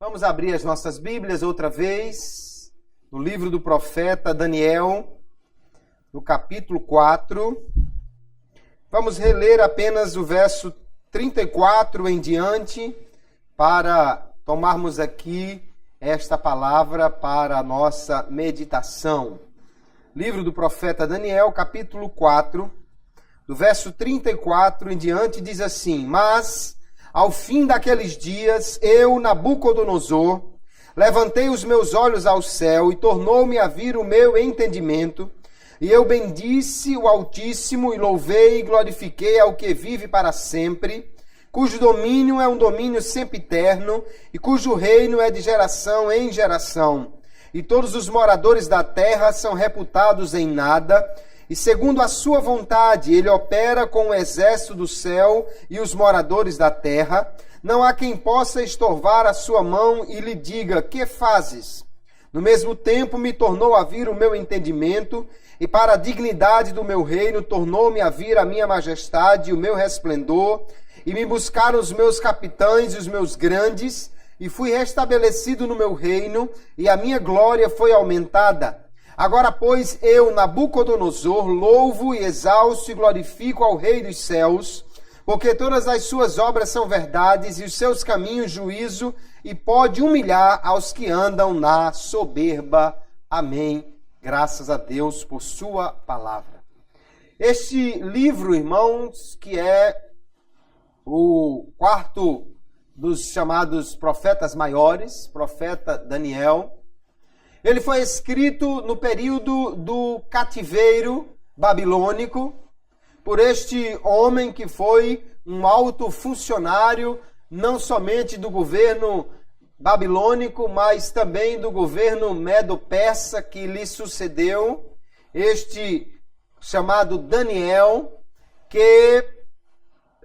Vamos abrir as nossas Bíblias outra vez, no livro do profeta Daniel, no capítulo 4. Vamos reler apenas o verso 34 em diante, para tomarmos aqui esta palavra para a nossa meditação. Livro do profeta Daniel, capítulo 4, do verso 34 em diante, diz assim: Mas, ao fim daqueles dias, eu, Nabucodonosor, levantei os meus olhos ao céu e tornou-me a vir o meu entendimento, e eu bendisse o Altíssimo e louvei e glorifiquei ao que vive para sempre, cujo domínio é um domínio sempiterno e cujo reino é de geração em geração. E todos os moradores da terra são reputados em nada, e segundo a sua vontade ele opera com o exército do céu e os moradores da terra. Não há quem possa estorvar a sua mão e lhe diga: que fazes? No mesmo tempo me tornou a vir o meu entendimento, e para a dignidade do meu reino tornou-me a vir a minha majestade e o meu resplendor, e me buscaram os meus capitães e os meus grandes, e fui restabelecido no meu reino, e a minha glória foi aumentada. Agora, pois, eu, Nabucodonosor, louvo e exalço e glorifico ao Rei dos céus, porque todas as suas obras são verdades e os seus caminhos juízo, e pode humilhar aos que andam na soberba. Amém. Graças a Deus por sua palavra. Este livro, irmãos, que é o quarto dos chamados profetas maiores, profeta Daniel, ele foi escrito no período do cativeiro babilônico, por este homem que foi um alto funcionário, não somente do governo babilônico, mas também do governo medo-persa que lhe sucedeu, este chamado Daniel, que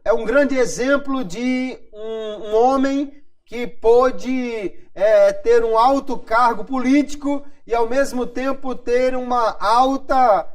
é um grande exemplo de um homem que pôde ter um alto cargo político e ao mesmo tempo ter uma alta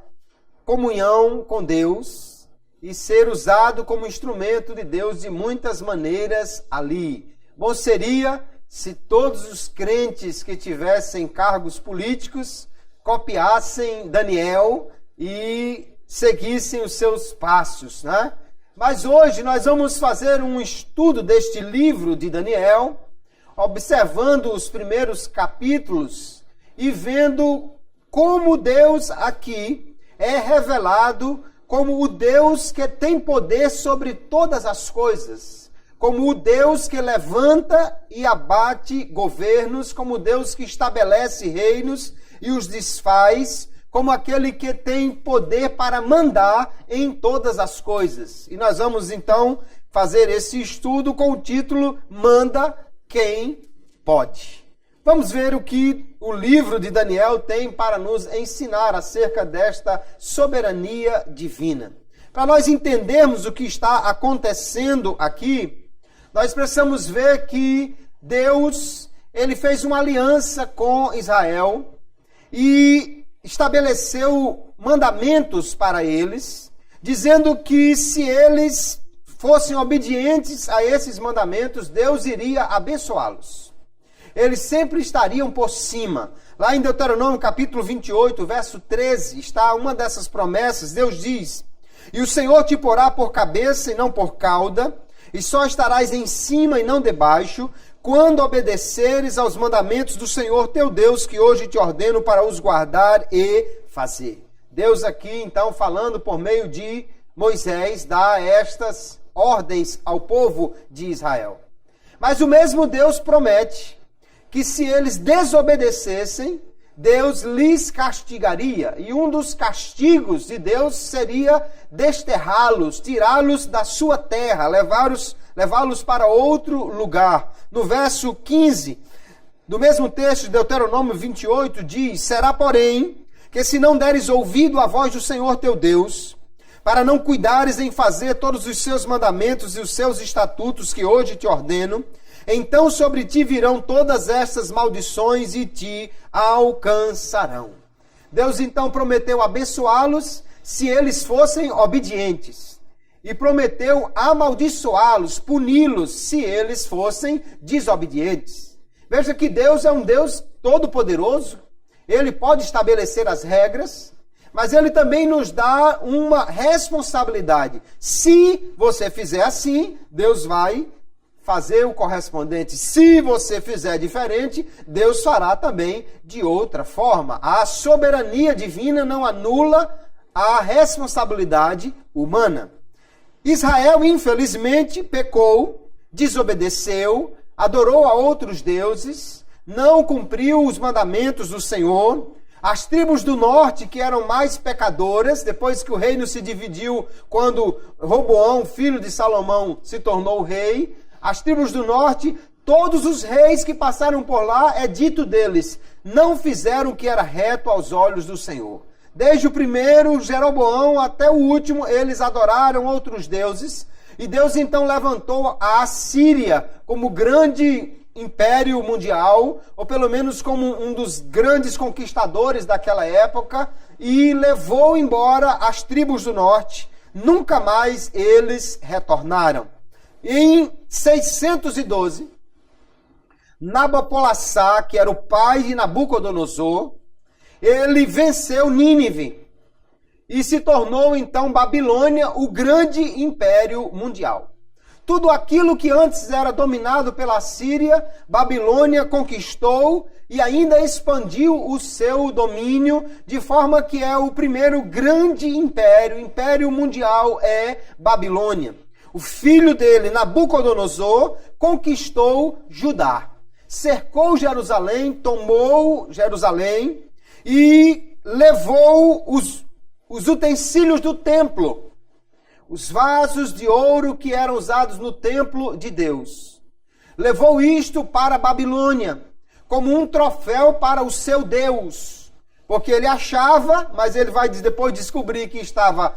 comunhão com Deus e ser usado como instrumento de Deus de muitas maneiras ali. Bom seria se todos os crentes que tivessem cargos políticos copiassem Daniel e seguissem os seus passos, né? Mas hoje nós vamos fazer um estudo deste livro de Daniel, observando os primeiros capítulos e vendo como Deus aqui é revelado como o Deus que tem poder sobre todas as coisas, como o Deus que levanta e abate governos, como o Deus que estabelece reinos e os desfaz, como aquele que tem poder para mandar em todas as coisas. E nós vamos então fazer esse estudo com o título Manda Quem Pode. Vamos ver o que o livro de Daniel tem para nos ensinar acerca desta soberania divina. Para nós entendermos o que está acontecendo aqui, nós precisamos ver que Deus, ele fez uma aliança com Israel e estabeleceu mandamentos para eles, dizendo que se eles fossem obedientes a esses mandamentos, Deus iria abençoá-los. Eles sempre estariam por cima. Lá em Deuteronômio capítulo 28, verso 13, está uma dessas promessas. Deus diz: E o Senhor te porá por cabeça e não por cauda, e só estarás em cima e não debaixo, quando obedeceres aos mandamentos do Senhor teu Deus, que hoje te ordeno para os guardar e fazer. Deus aqui, então, falando por meio de Moisés, dá estas ordens ao povo de Israel. Mas o mesmo Deus promete que se eles desobedecessem, Deus lhes castigaria. E um dos castigos de Deus seria desterrá-los, tirá-los da sua terra, levá-los para outro lugar. No verso 15, do mesmo texto de Deuteronômio 28, diz: Será, porém, que se não deres ouvido à voz do Senhor teu Deus, para não cuidares em fazer todos os seus mandamentos e os seus estatutos que hoje te ordeno, então sobre ti virão todas estas maldições e te alcançarão. Deus então prometeu abençoá-los se eles fossem obedientes. E prometeu amaldiçoá-los, puni-los se eles fossem desobedientes. Veja que Deus é um Deus todo-poderoso, ele pode estabelecer as regras, mas ele também nos dá uma responsabilidade. Se você fizer assim, Deus vai fazer o correspondente. Se você fizer diferente, Deus fará também de outra forma. A soberania divina não anula a responsabilidade humana. Israel, infelizmente, pecou, desobedeceu, adorou a outros deuses, não cumpriu os mandamentos do Senhor. As tribos do norte, que eram mais pecadoras, depois que o reino se dividiu, quando Roboão, filho de Salomão, se tornou rei, as tribos do norte, todos os reis que passaram por lá, é dito deles, não fizeram o que era reto aos olhos do Senhor. Desde o primeiro, Jeroboão, até o último, eles adoraram outros deuses. E Deus então levantou a Assíria como grande império mundial, ou pelo menos como um dos grandes conquistadores daquela época, e levou embora as tribos do norte. Nunca mais eles retornaram. Em 612, Nabopolassar, que era o pai de Nabucodonosor, ele venceu Nínive e se tornou então Babilônia o grande império mundial. Tudo aquilo que antes era dominado pela Síria, Babilônia conquistou e ainda expandiu o seu domínio, de forma que é o primeiro grande império mundial é Babilônia. O filho dele, Nabucodonosor, conquistou Judá, cercou Jerusalém, tomou Jerusalém e levou os utensílios do templo, os vasos de ouro que eram usados no templo de Deus. Levou isto para a Babilônia, como um troféu para o seu Deus, porque ele achava, mas ele vai depois descobrir que estava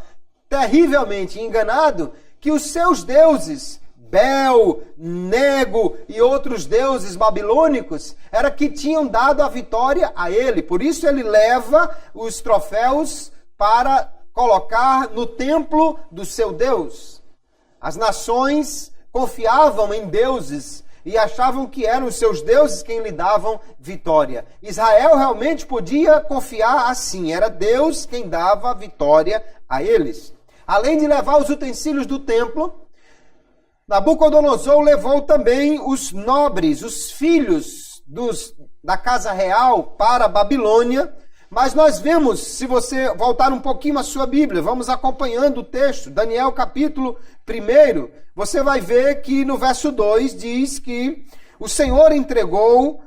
terrivelmente enganado, que os seus deuses, Bel, Nego e outros deuses babilônicos, era que tinham dado a vitória a ele. Por isso ele leva os troféus para colocar no templo do seu Deus. As nações confiavam em deuses e achavam que eram os seus deuses quem lhe davam vitória. Israel realmente podia confiar assim, era Deus quem dava vitória a eles. Além de levar os utensílios do templo, Nabucodonosor levou também os nobres, os filhos da casa real para a Babilônia. Mas nós vemos, se você voltar um pouquinho a sua Bíblia, vamos acompanhando o texto, Daniel capítulo 1, você vai ver que no verso 2 diz que o Senhor entregou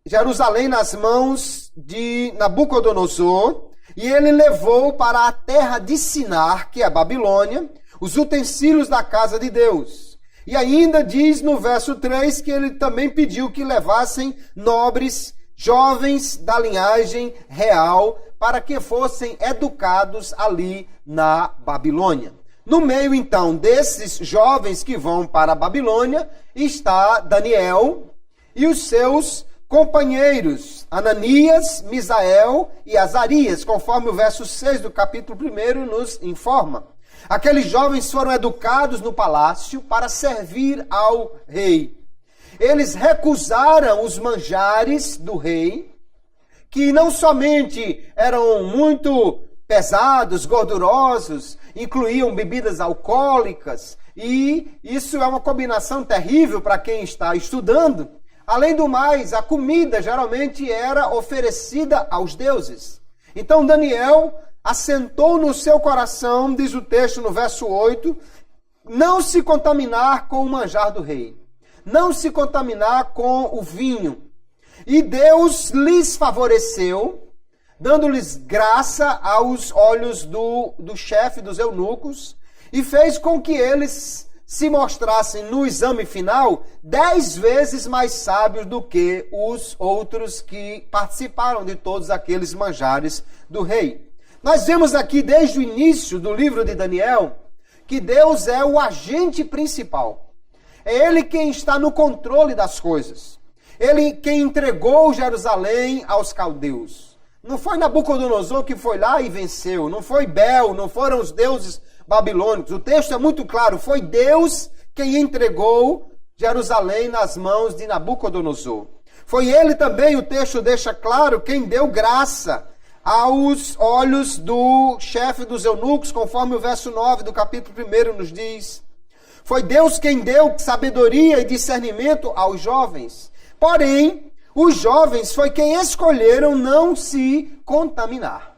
Jerusalém nas mãos de Nabucodonosor e ele levou para a terra de Sinar, que é a Babilônia, os utensílios da casa de Deus. E ainda diz no verso 3 que ele também pediu que levassem nobres, jovens da linhagem real, para que fossem educados ali na Babilônia. No meio, então, desses jovens que vão para a Babilônia, está Daniel e os seus companheiros, Ananias, Misael e Azarias, conforme o verso 6 do capítulo 1 nos informa. Aqueles jovens foram educados no palácio para servir ao rei. Eles recusaram os manjares do rei, que não somente eram muito pesados, gordurosos, incluíam bebidas alcoólicas, e isso é uma combinação terrível para quem está estudando. Além do mais, a comida geralmente era oferecida aos deuses. Então Daniel assentou no seu coração, diz o texto no verso 8, não se contaminar com o manjar do rei, não se contaminar com o vinho. E Deus lhes favoreceu, dando-lhes graça aos olhos do chefe dos eunucos, e fez com que eles se mostrassem no exame final 10 vezes mais sábios do que os outros que participaram de todos aqueles manjares do rei. Nós vemos aqui desde o início do livro de Daniel que Deus é o agente principal. É Ele quem está no controle das coisas. Ele quem entregou Jerusalém aos caldeus. Não foi Nabucodonosor que foi lá e venceu. Não foi Bel, não foram os deuses babilônicos. O texto é muito claro. Foi Deus quem entregou Jerusalém nas mãos de Nabucodonosor. Foi ele também, o texto deixa claro, quem deu graça aos olhos do chefe dos eunucos, conforme o verso 9 do capítulo 1 nos diz. Foi Deus quem deu sabedoria e discernimento aos jovens. Porém, os jovens foi quem escolheram não se contaminar.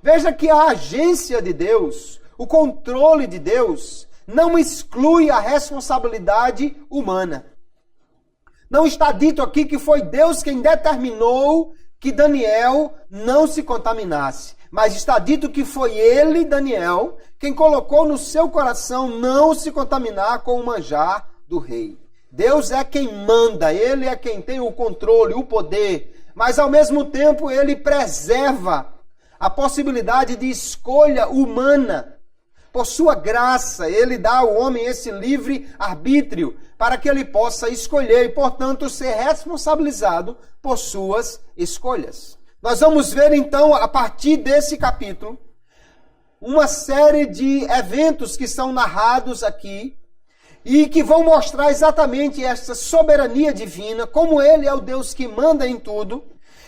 Veja que a agência de Deus, o controle de Deus, não exclui a responsabilidade humana. Não está dito aqui que foi Deus quem determinou que Daniel não se contaminasse. Mas está dito que foi ele, Daniel, quem colocou no seu coração não se contaminar com o manjar do rei. Deus é quem manda, ele é quem tem o controle, o poder. Mas ao mesmo tempo ele preserva a possibilidade de escolha humana. Por sua graça, ele dá ao homem esse livre arbítrio para que ele possa escolher e, portanto, ser responsabilizado por suas escolhas. Nós vamos ver, então, a partir desse capítulo, uma série de eventos que são narrados aqui e que vão mostrar exatamente essa soberania divina, como ele é o Deus que manda em tudo,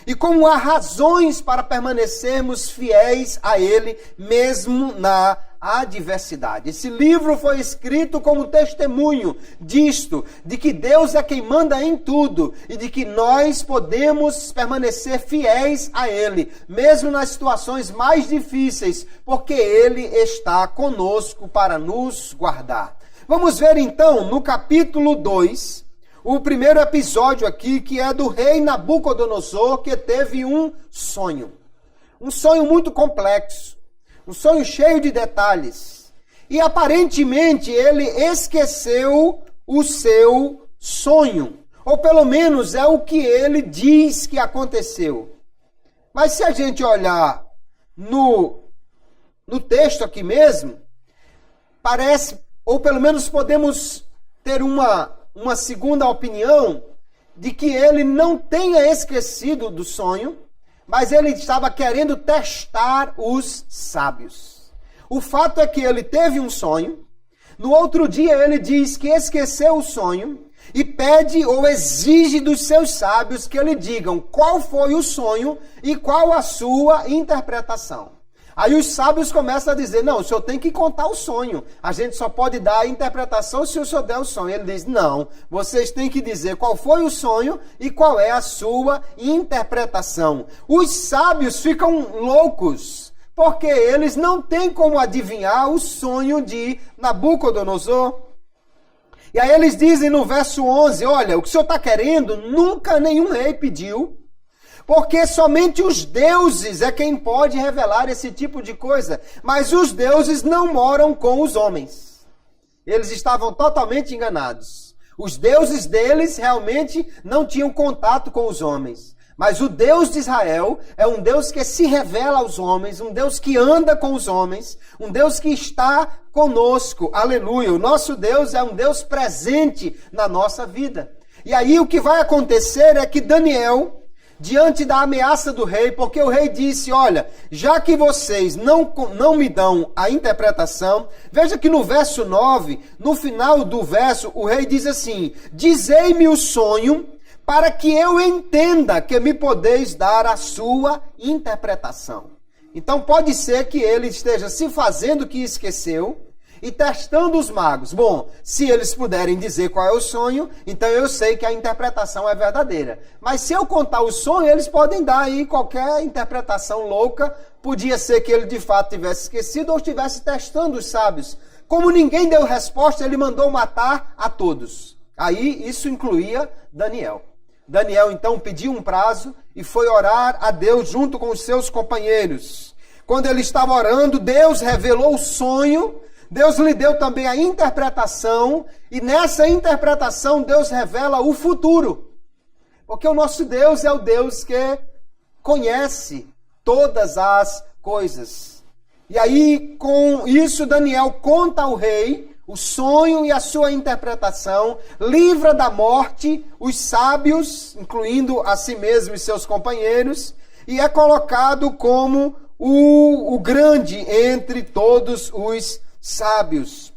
e como há razões para permanecermos fiéis a ele, mesmo na adversidade. Esse livro foi escrito como testemunho disto, de que Deus é quem manda em tudo, e de que nós podemos permanecer fiéis a ele, mesmo nas situações mais difíceis, porque ele está conosco para nos guardar. Vamos ver então, no capítulo 2, o primeiro episódio aqui, que é do rei Nabucodonosor, que teve um sonho. Um sonho muito complexo. Um sonho cheio de detalhes. E aparentemente ele esqueceu o seu sonho. Ou pelo menos é o que ele diz que aconteceu. Mas se a gente olhar no texto aqui mesmo, parece, ou pelo menos podemos ter uma segunda opinião, de que ele não tenha esquecido do sonho, mas ele estava querendo testar os sábios. O fato é que ele teve um sonho, no outro dia ele diz que esqueceu o sonho, e pede ou exige dos seus sábios que lhe digam qual foi o sonho e qual a sua interpretação. Aí os sábios começam a dizer, não, o senhor tem que contar o sonho. A gente só pode dar a interpretação se o senhor der o sonho. Ele diz, não, vocês têm que dizer qual foi o sonho e qual é a sua interpretação. Os sábios ficam loucos, porque eles não têm como adivinhar o sonho de Nabucodonosor. E aí eles dizem no verso 11, olha, o que o senhor está querendo, nunca nenhum rei pediu, porque somente os deuses é quem pode revelar esse tipo de coisa. Mas os deuses não moram com os homens. Eles estavam totalmente enganados. Os deuses deles realmente não tinham contato com os homens. Mas o Deus de Israel é um Deus que se revela aos homens, um Deus que anda com os homens, um Deus que está conosco. Aleluia! O nosso Deus é um Deus presente na nossa vida. E aí o que vai acontecer é que Daniel, diante da ameaça do rei, porque o rei disse, olha, já que vocês não me dão a interpretação, veja que no verso 9, no final do verso, o rei diz assim, dizei-me o sonho, para que eu entenda que me podeis dar a sua interpretação. Então pode ser que ele esteja se fazendo que esqueceu, e testando os magos. Bom, se eles puderem dizer qual é o sonho, então eu sei que a interpretação é verdadeira. Mas se eu contar o sonho, eles podem dar aí qualquer interpretação louca. Podia ser que ele de fato tivesse esquecido ou estivesse testando os sábios. Como ninguém deu resposta, ele mandou matar a todos. Aí isso incluía Daniel. Daniel então pediu um prazo e foi orar a Deus junto com os seus companheiros. Quando ele estava orando, Deus revelou o sonho. Deus lhe deu também a interpretação, e nessa interpretação Deus revela o futuro. Porque o nosso Deus é o Deus que conhece todas as coisas. E aí, com isso, Daniel conta ao rei o sonho e a sua interpretação, livra da morte os sábios, incluindo a si mesmo e seus companheiros, e é colocado como o grande entre todos os sábios.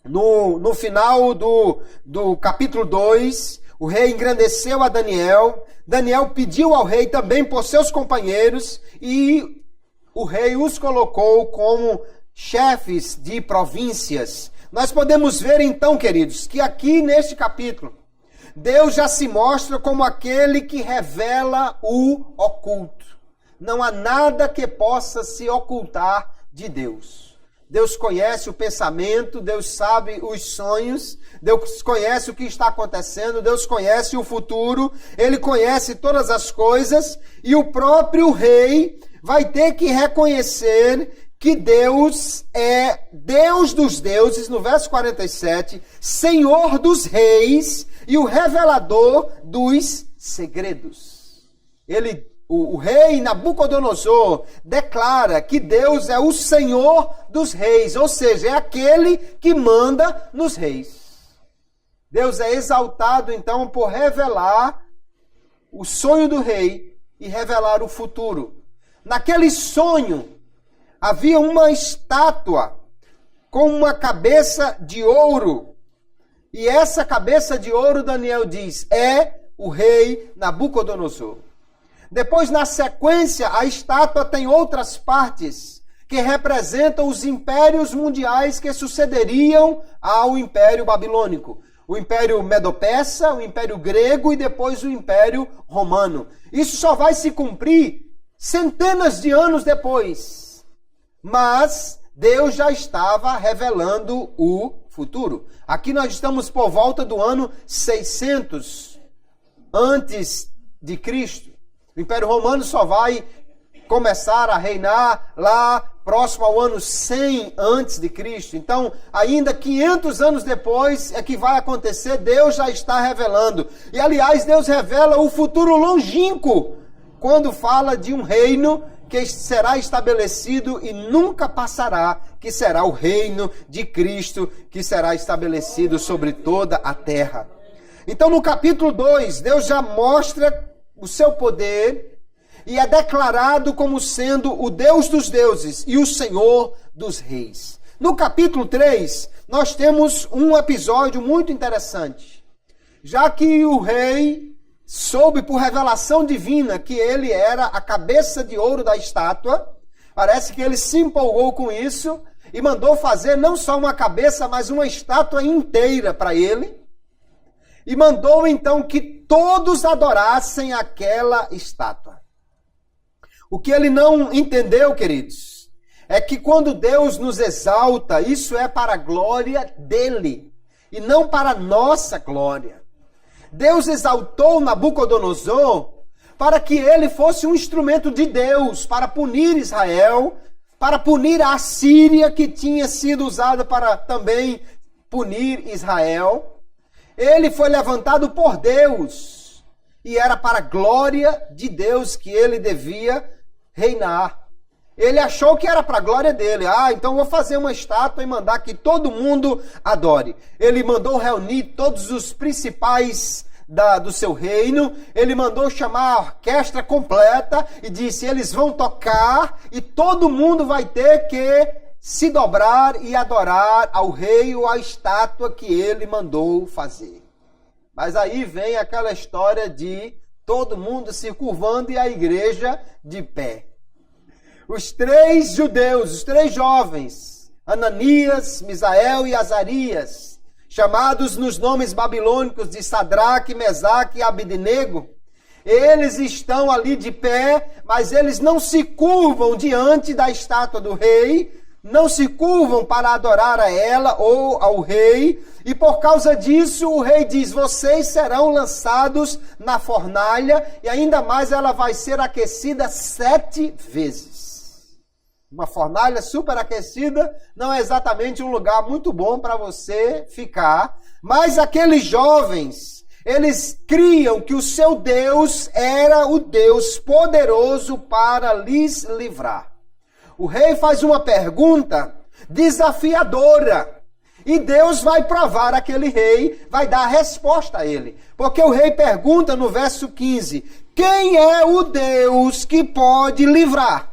No final do capítulo 2, O rei engrandeceu a Daniel. Daniel pediu ao rei também por seus companheiros e o rei os colocou como chefes de províncias. Nós podemos ver então, queridos, que aqui neste capítulo, Deus já se mostra como aquele que revela o oculto. Não há nada que possa se ocultar de Deus. Deus conhece o pensamento, Deus sabe os sonhos, Deus conhece o que está acontecendo, Deus conhece o futuro, Ele conhece todas as coisas e o próprio rei vai ter que reconhecer que Deus é Deus dos deuses, no verso 47, Senhor dos reis e o revelador dos segredos. O rei Nabucodonosor declara que Deus é o Senhor dos reis, ou seja, é aquele que manda nos reis. Deus é exaltado então por revelar o sonho do rei e revelar o futuro. Naquele sonho havia uma estátua com uma cabeça de ouro. E essa cabeça de ouro, Daniel diz, é o rei Nabucodonosor. Depois, na sequência, a estátua tem outras partes que representam os impérios mundiais que sucederiam ao Império Babilônico. O Império Medo-Persa, o Império Grego e depois o Império Romano. Isso só vai se cumprir centenas de anos depois. Mas Deus já estava revelando o futuro. Aqui nós estamos por volta do ano 600 antes de Cristo. O Império Romano só vai começar a reinar lá próximo ao ano 100 antes de Cristo. Então, ainda 500 anos depois é que vai acontecer, Deus já está revelando. E, aliás, Deus revela o futuro longínquo quando fala de um reino que será estabelecido e nunca passará, que será o reino de Cristo, que será estabelecido sobre toda a terra. Então, no capítulo 2, Deus já mostra o seu poder e é declarado como sendo o Deus dos deuses e o Senhor dos reis. No capítulo 3, nós temos um episódio muito interessante. Já que o rei soube por revelação divina que ele era a cabeça de ouro da estátua, parece que ele se empolgou com isso e mandou fazer não só uma cabeça, mas uma estátua inteira para ele. E mandou então que todos adorassem aquela estátua. O que ele não entendeu, queridos, é que quando Deus nos exalta, isso é para a glória dele e não para a nossa glória. Deus exaltou Nabucodonosor para que ele fosse um instrumento de Deus para punir Israel, para punir a Assíria, que tinha sido usada para também punir Israel. Ele foi levantado por Deus e era para a glória de Deus que ele devia reinar. Ele achou que era para a glória dele. Então vou fazer uma estátua e mandar que todo mundo adore. Ele mandou reunir todos os principais do seu reino. Ele mandou chamar a orquestra completa e disse, eles vão tocar e todo mundo vai ter que se dobrar e adorar ao rei ou à estátua que ele mandou fazer. Mas aí vem aquela história de todo mundo se curvando e a igreja de pé. Os 3 judeus, os 3 jovens, Ananias, Misael e Azarias, chamados nos nomes babilônicos de Sadraque, Mesaque e Abednego, eles estão ali de pé, mas eles não se curvam diante da estátua do rei, não se curvam para adorar a ela ou ao rei, e por causa disso o rei diz, vocês serão lançados na fornalha, e ainda mais ela vai ser aquecida 7 vezes. Uma fornalha superaquecida não é exatamente um lugar muito bom para você ficar, mas aqueles jovens, eles criam que o seu Deus era o Deus poderoso para lhes livrar. O rei faz uma pergunta desafiadora e Deus vai provar aquele rei, vai dar a resposta a ele. Porque o rei pergunta no verso 15, quem é o Deus que pode livrar?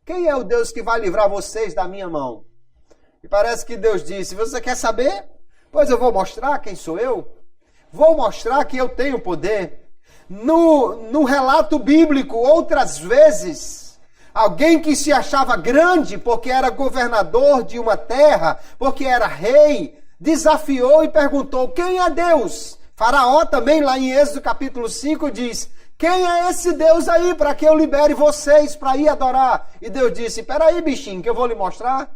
Quem é o Deus que vai livrar vocês da minha mão? E parece que Deus disse, você quer saber? Pois eu vou mostrar quem sou eu. vou mostrar que eu tenho poder. No relato bíblico, outras vezes, alguém que se achava grande porque era governador de uma terra, porque era rei, desafiou e perguntou: quem é Deus? Faraó também, lá em Êxodo capítulo 5, diz: quem é esse Deus aí para que eu libere vocês para ir adorar? E Deus disse: peraí, bichinho, que eu vou lhe mostrar.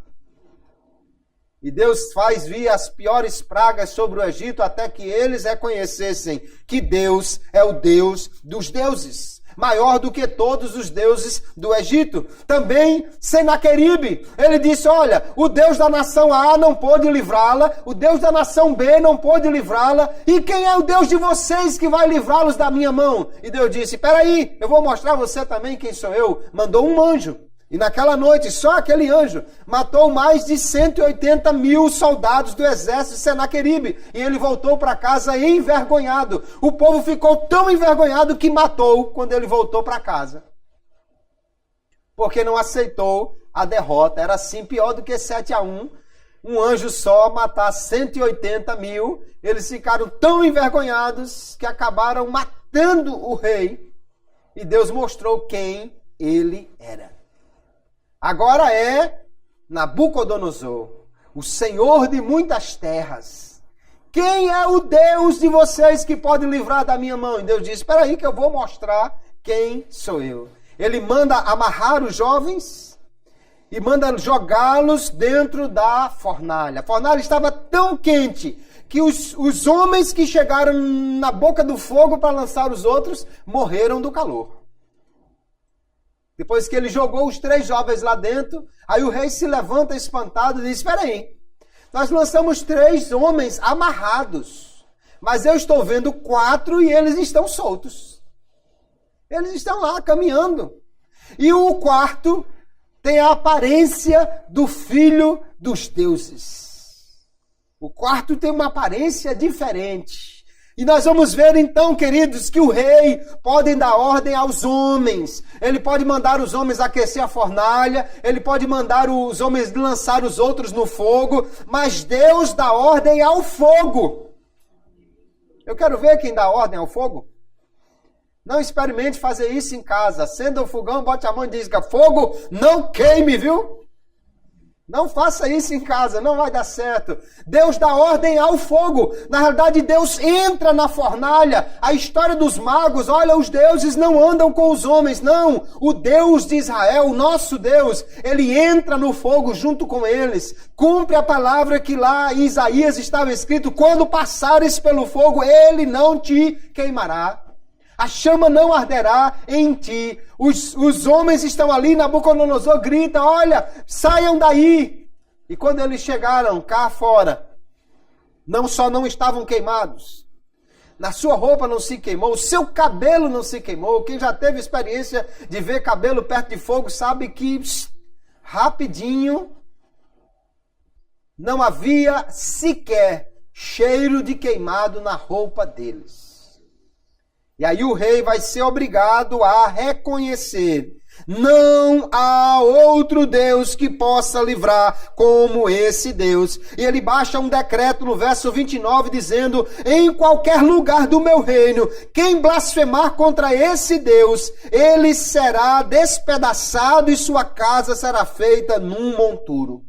E Deus faz vir as piores pragas sobre o Egito até que eles reconhecessem que Deus é o Deus dos deuses, maior do que todos os deuses do Egito. Também Senaqueribe, ele disse: olha, o Deus da nação A não pôde livrá-la, o Deus da nação B não pôde livrá-la, e quem é o Deus de vocês que vai livrá-los da minha mão? E Deus disse: peraí, eu vou mostrar a você também quem sou eu. Mandou um anjo. E naquela noite, só aquele anjo matou mais de 180 mil soldados do exército de Senaqueribe. E ele voltou para casa envergonhado. O povo ficou tão envergonhado que matou quando ele voltou para casa. Porque não aceitou a derrota. Era assim pior do que 7-1. Um anjo só matar 180 mil. Eles ficaram tão envergonhados que acabaram matando o rei. E Deus mostrou quem ele era. Agora é Nabucodonosor, o senhor de muitas terras. Quem é o Deus de vocês que pode livrar da minha mão? E Deus diz: espera aí que eu vou mostrar quem sou eu. Ele manda amarrar os jovens e manda jogá-los dentro da fornalha. A fornalha estava tão quente que os homens que chegaram na boca do fogo para lançar os outros morreram do calor. Depois que ele jogou os 3 jovens lá dentro, aí o rei se levanta espantado e diz: espera aí, nós lançamos 3 homens amarrados, mas eu estou vendo 4 e eles estão soltos. Eles estão lá caminhando. E o 4º tem a aparência do filho dos deuses. O 4º tem uma aparência diferente. E nós vamos ver então, queridos, que o rei pode dar ordem aos homens. Ele pode mandar os homens aquecer a fornalha, ele pode mandar os homens lançar os outros no fogo, mas Deus dá ordem ao fogo. Eu quero ver quem dá ordem ao fogo. Não experimente fazer isso em casa. Acenda o fogão, bote a mão e diga: fogo, não queime, viu? Não faça isso em casa, não vai dar certo. Deus dá ordem ao fogo. Na realidade, Deus entra na fornalha. A história dos magos, olha, os deuses não andam com os homens, não. O Deus de Israel, o nosso Deus, ele entra no fogo junto com eles. Cumpre a palavra que lá em Isaías estava escrito: quando passares pelo fogo, ele não te queimará. A chama não arderá em ti. Os homens estão ali, Nabucodonosor grita: olha, saiam daí. E quando eles chegaram cá fora, não só não estavam queimados, na sua roupa não se queimou, o seu cabelo não se queimou. Quem já teve experiência de ver cabelo perto de fogo sabe que rapidinho não havia sequer cheiro de queimado na roupa deles. E aí o rei vai ser obrigado a reconhecer: não há outro Deus que possa livrar como esse Deus. E ele baixa um decreto no verso 29 dizendo: em qualquer lugar do meu reino, quem blasfemar contra esse Deus, ele será despedaçado e sua casa será feita num monturo.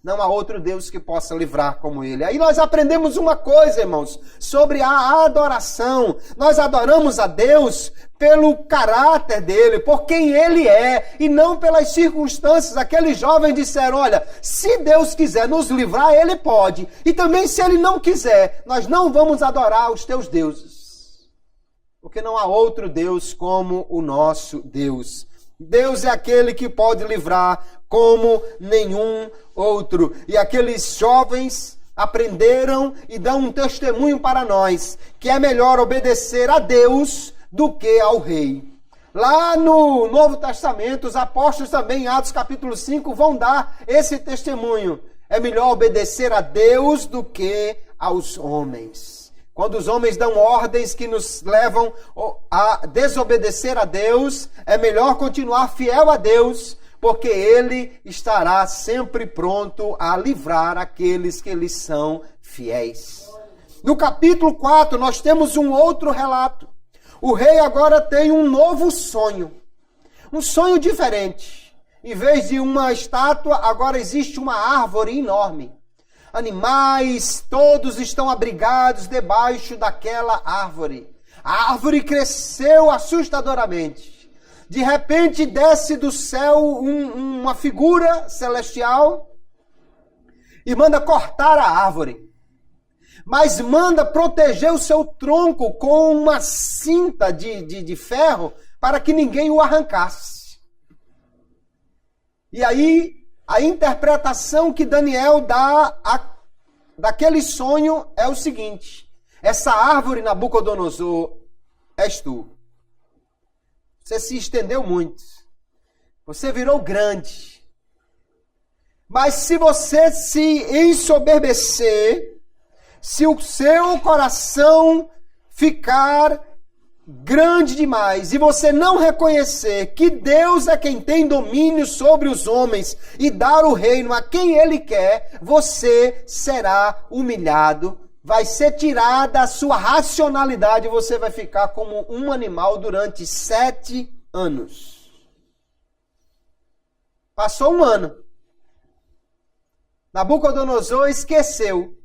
Não há outro Deus que possa livrar como ele. Aí nós aprendemos uma coisa, irmãos, sobre a adoração. Nós adoramos a Deus pelo caráter dele, por quem ele é, e não pelas circunstâncias. Aqueles jovens disseram: olha, se Deus quiser nos livrar, ele pode. E também se ele não quiser, nós não vamos adorar os teus deuses. Porque não há outro Deus como o nosso Deus. Deus é aquele que pode livrar como nenhum outro. E aqueles jovens aprenderam e dão um testemunho para nós, que é melhor obedecer a Deus do que ao rei. Lá no Novo Testamento, os apóstolos também, em Atos capítulo 5, vão dar esse testemunho. É melhor obedecer a Deus do que aos homens. Quando os homens dão ordens que nos levam a desobedecer a Deus, é melhor continuar fiel a Deus, porque ele estará sempre pronto a livrar aqueles que lhes são fiéis. No capítulo 4, nós temos um outro relato. O rei agora tem um novo sonho. Um sonho diferente. Em vez de uma estátua, agora existe uma árvore enorme. Animais, todos estão abrigados debaixo daquela árvore. A árvore cresceu assustadoramente. De repente desce do céu uma figura celestial e manda cortar a árvore. Mas manda proteger o seu tronco com uma cinta de ferro para que ninguém o arrancasse. E aí, a interpretação que Daniel dá daquele sonho é o seguinte: essa árvore, Nabucodonosor, és tu. Você se estendeu muito. Você virou grande. Mas se você se ensoberbecer, se o seu coração ficar grande demais e você não reconhecer que Deus é quem tem domínio sobre os homens e dar o reino a quem Ele quer, você será humilhado, vai ser tirada a sua racionalidade e você vai ficar como um animal durante 7 anos. Passou um ano. Nabucodonosor esqueceu.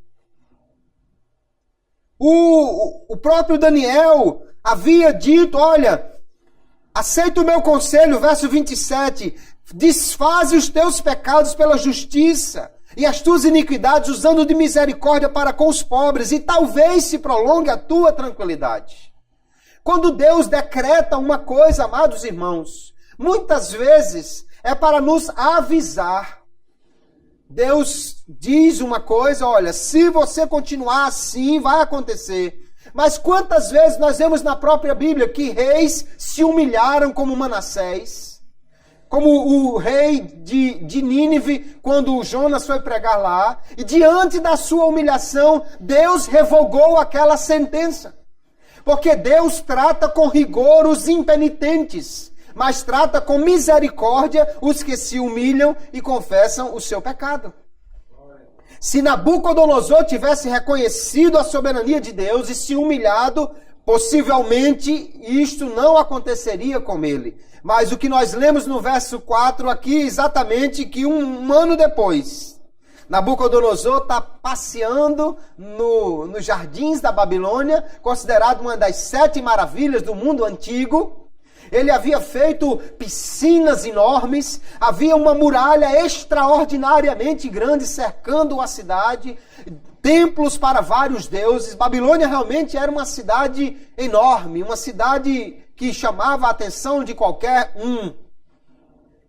O próprio Daniel havia dito, olha, aceita o meu conselho, verso 27, desfaze os teus pecados pela justiça e as tuas iniquidades usando de misericórdia para com os pobres, e talvez se prolongue a tua tranquilidade. Quando Deus decreta uma coisa, amados irmãos, muitas vezes é para nos avisar. Deus diz uma coisa, olha, se você continuar assim, vai acontecer. Mas quantas vezes nós vemos na própria Bíblia que reis se humilharam como Manassés, como o rei de Nínive, quando Jonas foi pregar lá, e diante da sua humilhação, Deus revogou aquela sentença. Porque Deus trata com rigor os impenitentes, mas trata com misericórdia os que se humilham e confessam o seu pecado. Se Nabucodonosor tivesse reconhecido a soberania de Deus e se humilhado, possivelmente isto não aconteceria com ele. Mas o que nós lemos no verso 4 aqui, exatamente que um ano depois, Nabucodonosor está passeando nos jardins da Babilônia, considerado uma das 7 maravilhas do mundo antigo. Ele havia feito piscinas enormes, havia uma muralha extraordinariamente grande cercando a cidade, templos para vários deuses. Babilônia realmente era uma cidade enorme, uma cidade que chamava a atenção de qualquer um.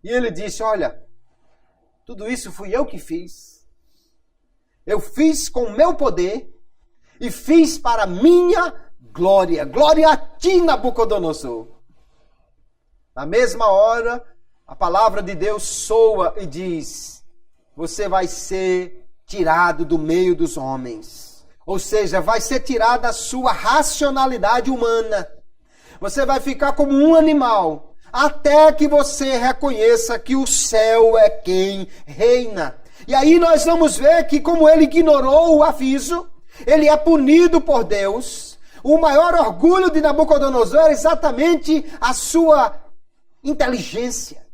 E ele disse, olha, tudo isso fui eu que fiz. Eu fiz com o meu poder e fiz para minha glória. Glória a ti, Nabucodonosor. Na mesma hora, a palavra de Deus soa e diz, você vai ser tirado do meio dos homens. Ou seja, vai ser tirada a sua racionalidade humana. Você vai ficar como um animal, até que você reconheça que o céu é quem reina. E aí nós vamos ver que como ele ignorou o aviso, ele é punido por Deus. O maior orgulho de Nabucodonosor era exatamente a sua inteligência.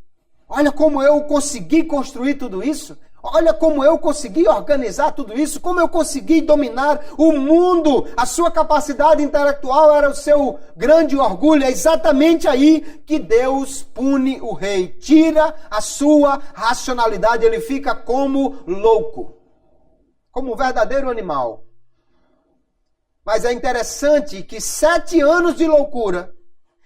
Olha como eu consegui construir tudo isso. Olha como eu consegui organizar tudo isso. Como eu consegui dominar o mundo. A sua capacidade intelectual era o seu grande orgulho. É exatamente aí que Deus pune o rei. Tira a sua racionalidade. Ele fica como louco. Como um verdadeiro animal. Mas é interessante que 7 anos de loucura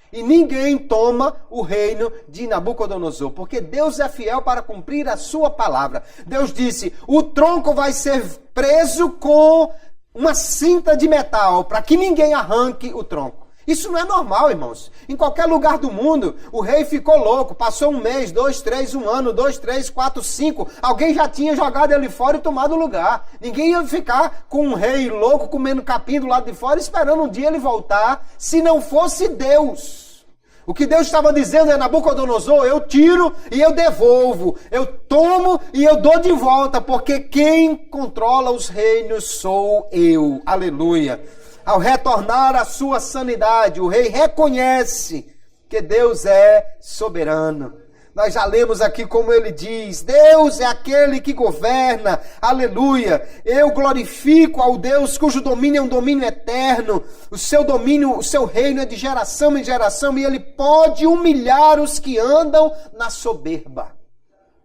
e ninguém toma o reino de Nabucodonosor, porque Deus é fiel para cumprir a sua palavra. Deus disse, o tronco vai ser preso com uma cinta de metal, para que ninguém arranque o tronco. Isso não é normal, irmãos. Em qualquer lugar do mundo, o rei ficou louco, passou 1 mês, 2, 3, 1 ano, 2, 3, 4, 5. Alguém já tinha jogado ele fora e tomado o lugar. Ninguém ia ficar com um rei louco, comendo capim do lado de fora, esperando um dia ele voltar, se não fosse Deus. O que Deus estava dizendo é: Nabucodonosor, eu tiro e eu devolvo, eu tomo e eu dou de volta, porque quem controla os reinos sou eu. Aleluia. Ao retornar à sua sanidade, o rei reconhece que Deus é soberano. Nós já lemos aqui como ele diz: Deus é aquele que governa, aleluia. Eu glorifico ao Deus cujo domínio é um domínio eterno. O seu domínio, o seu reino é de geração em geração, e ele pode humilhar os que andam na soberba.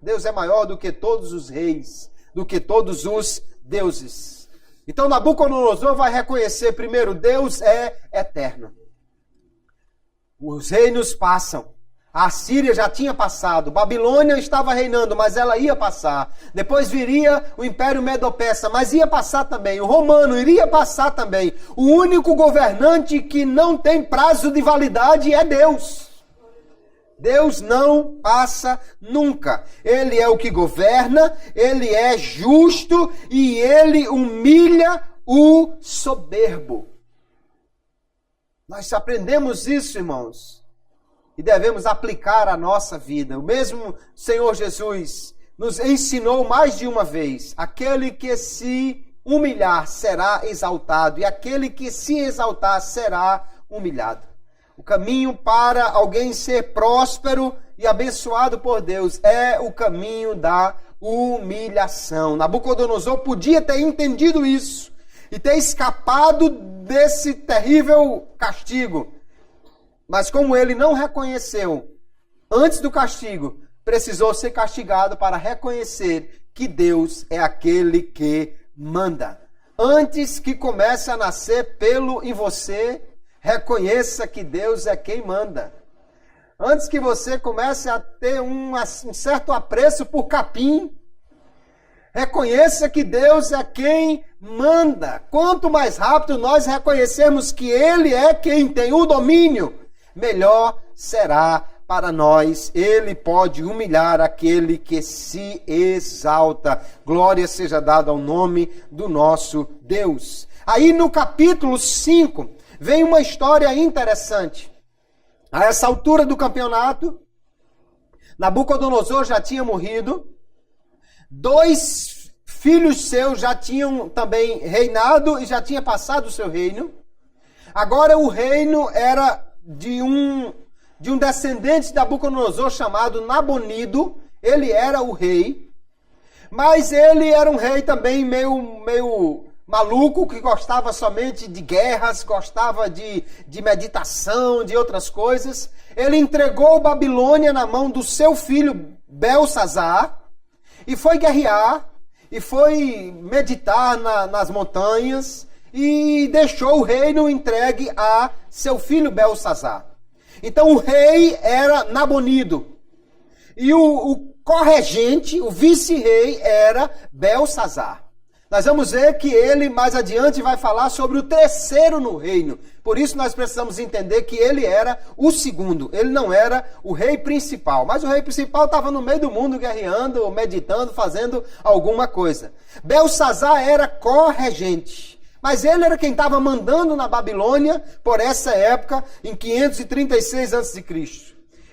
Deus é maior do que todos os reis, do que todos os deuses. Então Nabucodonosor vai reconhecer primeiro: Deus é eterno. Os reinos passam. A Síria já tinha passado, Babilônia estava reinando, mas ela ia passar. Depois viria o Império Medo-Persa, mas ia passar também. O Romano iria passar também. O único governante que não tem prazo de validade é Deus. Deus não passa nunca. Ele é o que governa, ele é justo e ele humilha o soberbo. Nós aprendemos isso, irmãos, e devemos aplicar à nossa vida. O mesmo Senhor Jesus nos ensinou mais de uma vez: aquele que se humilhar será exaltado, e aquele que se exaltar será humilhado. O caminho para alguém ser próspero e abençoado por Deus é o caminho da humilhação. Nabucodonosor podia ter entendido isso e ter escapado desse terrível castigo. Mas como ele não reconheceu antes do castigo, precisou ser castigado para reconhecer que Deus é aquele que manda. Antes que comece a nascer pelo em você, reconheça que Deus é quem manda. Antes que você comece a ter um certo apreço por capim, reconheça que Deus é quem manda. Quanto mais rápido nós reconhecermos que Ele é quem tem o domínio, melhor será para nós. Ele pode humilhar aquele que se exalta. Glória seja dada ao nome do nosso Deus. Aí no capítulo 5, vem uma história interessante. A essa altura do campeonato, Nabucodonosor já tinha morrido. 2 filhos seus já tinham também reinado e já tinha passado o seu reino. Agora o reino era de um descendente de Nabucodonosor chamado Nabonido. Ele era o rei, mas ele era um rei também meio maluco, que gostava somente de guerras, gostava de meditação, de outras coisas. Ele entregou Babilônia na mão do seu filho Belsazar e foi guerrear, e foi meditar nas montanhas, e deixou o reino entregue a seu filho Belsazar. Então o rei era Nabonido, e o corregente, o vice-rei, era Belsazar. Nós vamos ver que ele mais adiante vai falar sobre o terceiro no reino. Por isso nós precisamos entender que ele era o segundo. Ele não era o rei principal. Mas o rei principal estava no meio do mundo guerreando, meditando, fazendo alguma coisa. Belsazar era corregente. Mas ele era quem estava mandando na Babilônia por essa época, em 536 a.C.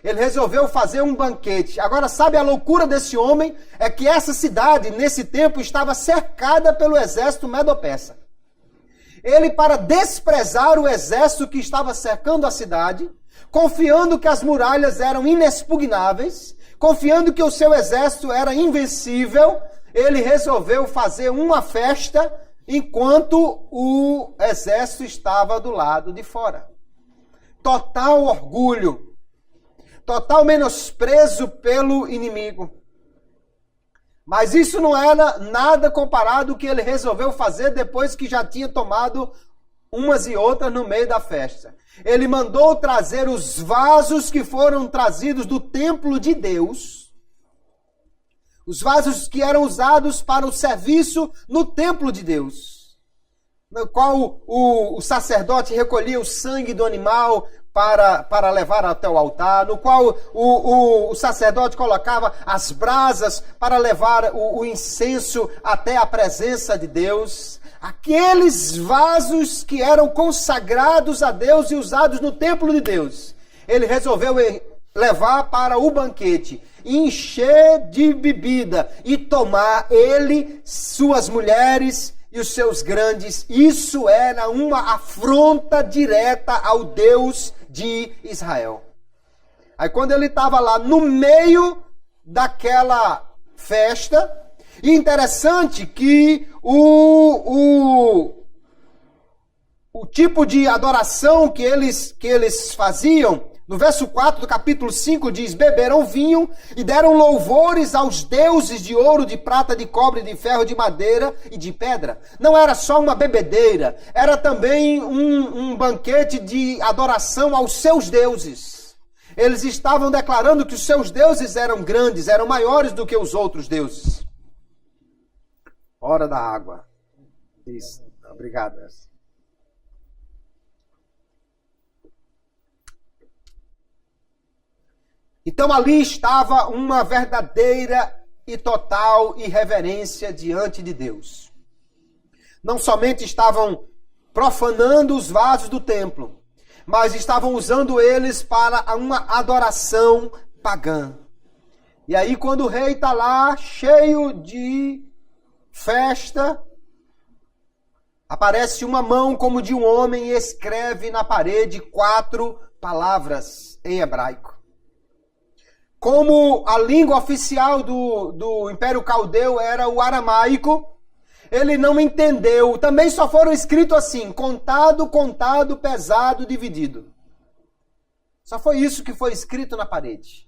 Ele resolveu fazer um banquete. Agora, sabe a loucura desse homem? É que essa cidade, nesse tempo, estava cercada pelo exército medo-persa. Ele, para desprezar o exército que estava cercando a cidade, confiando que as muralhas eram inexpugnáveis, confiando que o seu exército era invencível, ele resolveu fazer uma festa enquanto o exército estava do lado de fora. Total orgulho. Total menosprezo pelo inimigo. Mas isso não era nada comparado ao que ele resolveu fazer depois que já tinha tomado umas e outras no meio da festa. Ele mandou trazer os vasos que foram trazidos do templo de Deus. Os vasos que eram usados para o serviço no templo de Deus. No qual o sacerdote recolhia o sangue do animal para levar até o altar, no qual o sacerdote colocava as brasas para levar o incenso até a presença de Deus. Aqueles vasos que eram consagrados a Deus e usados no templo de Deus, ele resolveu levar para o banquete, encher de bebida e tomar ele, suas mulheres e os seus grandes. Isso era uma afronta direta ao Deus de Israel. Aí quando ele estava lá no meio daquela festa, e interessante que o tipo de adoração que eles faziam, no verso 4 do capítulo 5 diz: beberam vinho e deram louvores aos deuses de ouro, de prata, de cobre, de ferro, de madeira e de pedra. Não era só uma bebedeira, era também um banquete de adoração aos seus deuses. Eles estavam declarando que os seus deuses eram grandes, eram maiores do que os outros deuses. Hora da água. Isso. Obrigado. Então ali estava uma verdadeira e total irreverência diante de Deus. Não somente estavam profanando os vasos do templo, mas estavam usando eles para uma adoração pagã. E aí quando o rei está lá, cheio de festa, aparece uma mão como de um homem e escreve na parede 4 palavras em hebraico. Como a língua oficial do Império Caldeu era o aramaico, ele não entendeu. Também só foram escritos assim: contado, contado, pesado, dividido. Só foi isso que foi escrito na parede.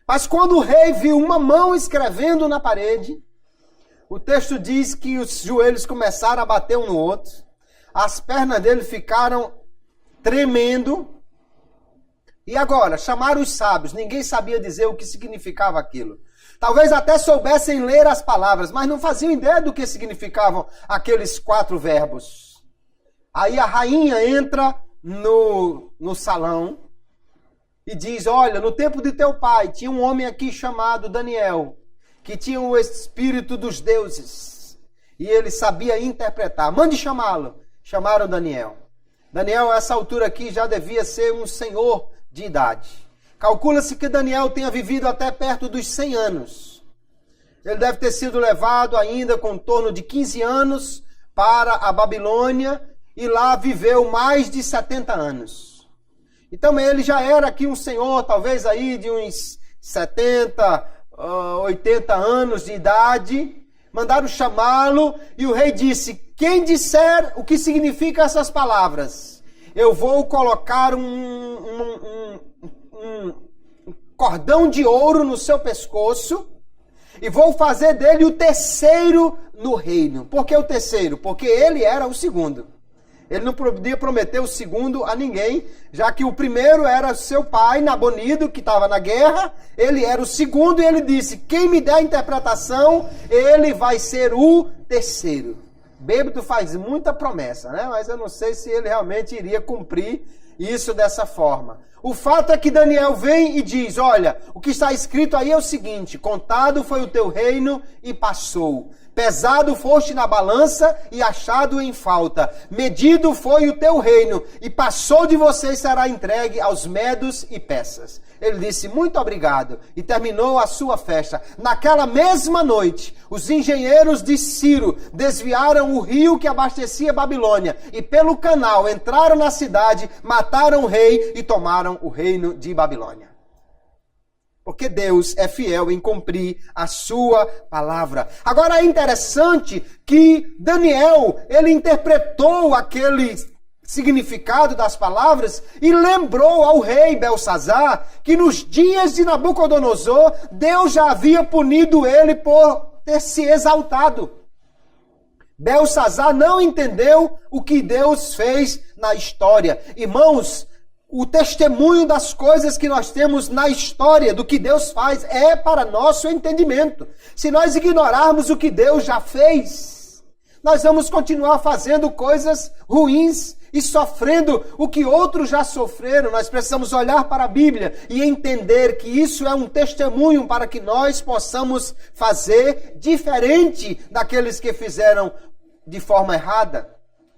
Mas quando o rei viu uma mão escrevendo na parede, o texto diz que os joelhos começaram a bater um no outro, as pernas dele ficaram tremendo. E agora, chamaram os sábios. Ninguém sabia dizer o que significava aquilo. Talvez até soubessem ler as palavras, mas não faziam ideia do que significavam aqueles 4 verbos. Aí a rainha entra no salão e diz: olha, no tempo de teu pai tinha um homem aqui chamado Daniel, que tinha o espírito dos deuses, e ele sabia interpretar. Mande chamá-lo. Chamaram Daniel. Daniel, a essa altura aqui, já devia ser um senhor de idade. Calcula-se que Daniel tenha vivido até perto dos 100 anos. Ele deve ter sido levado ainda com em torno de 15 anos para a Babilônia, e lá viveu mais de 70 anos. Então ele já era aqui um senhor, talvez aí de uns 70, 80 anos de idade. Mandaram chamá-lo e o rei disse: quem disser o que significa essas palavras, eu vou colocar um cordão de ouro no seu pescoço e vou fazer dele o terceiro no reino. Por que o terceiro? Porque ele era o segundo. Ele não podia prometer o segundo a ninguém, já que o primeiro era seu pai, Nabonido, que estava na guerra. Ele era o segundo e ele disse: quem me der a interpretação, ele vai ser o terceiro. Bêbado faz muita promessa, né? Mas eu não sei se ele realmente iria cumprir isso dessa forma. O fato é que Daniel vem e diz: olha, o que está escrito aí é o seguinte: contado foi o teu reino e passou. Pesado foste na balança e achado em falta. Medido foi o teu reino e passou de você e será entregue aos medos e persas. Ele disse: muito obrigado, e terminou a sua festa. Naquela mesma noite, os engenheiros de Ciro desviaram o rio que abastecia Babilônia e pelo canal entraram na cidade, mataram o rei e tomaram o reino de Babilônia. Porque Deus é fiel em cumprir a sua palavra. Agora é interessante que Daniel, ele interpretou aquele significado das palavras e lembrou ao rei Belsazar que nos dias de Nabucodonosor, Deus já havia punido ele por ter se exaltado. Belsazar não entendeu o que Deus fez na história. Irmãos, o testemunho das coisas que nós temos na história, do que Deus faz, é para nosso entendimento. Se nós ignorarmos o que Deus já fez, nós vamos continuar fazendo coisas ruins e sofrendo o que outros já sofreram. Nós precisamos olhar para a Bíblia e entender que isso é um testemunho para que nós possamos fazer diferente daqueles que fizeram de forma errada.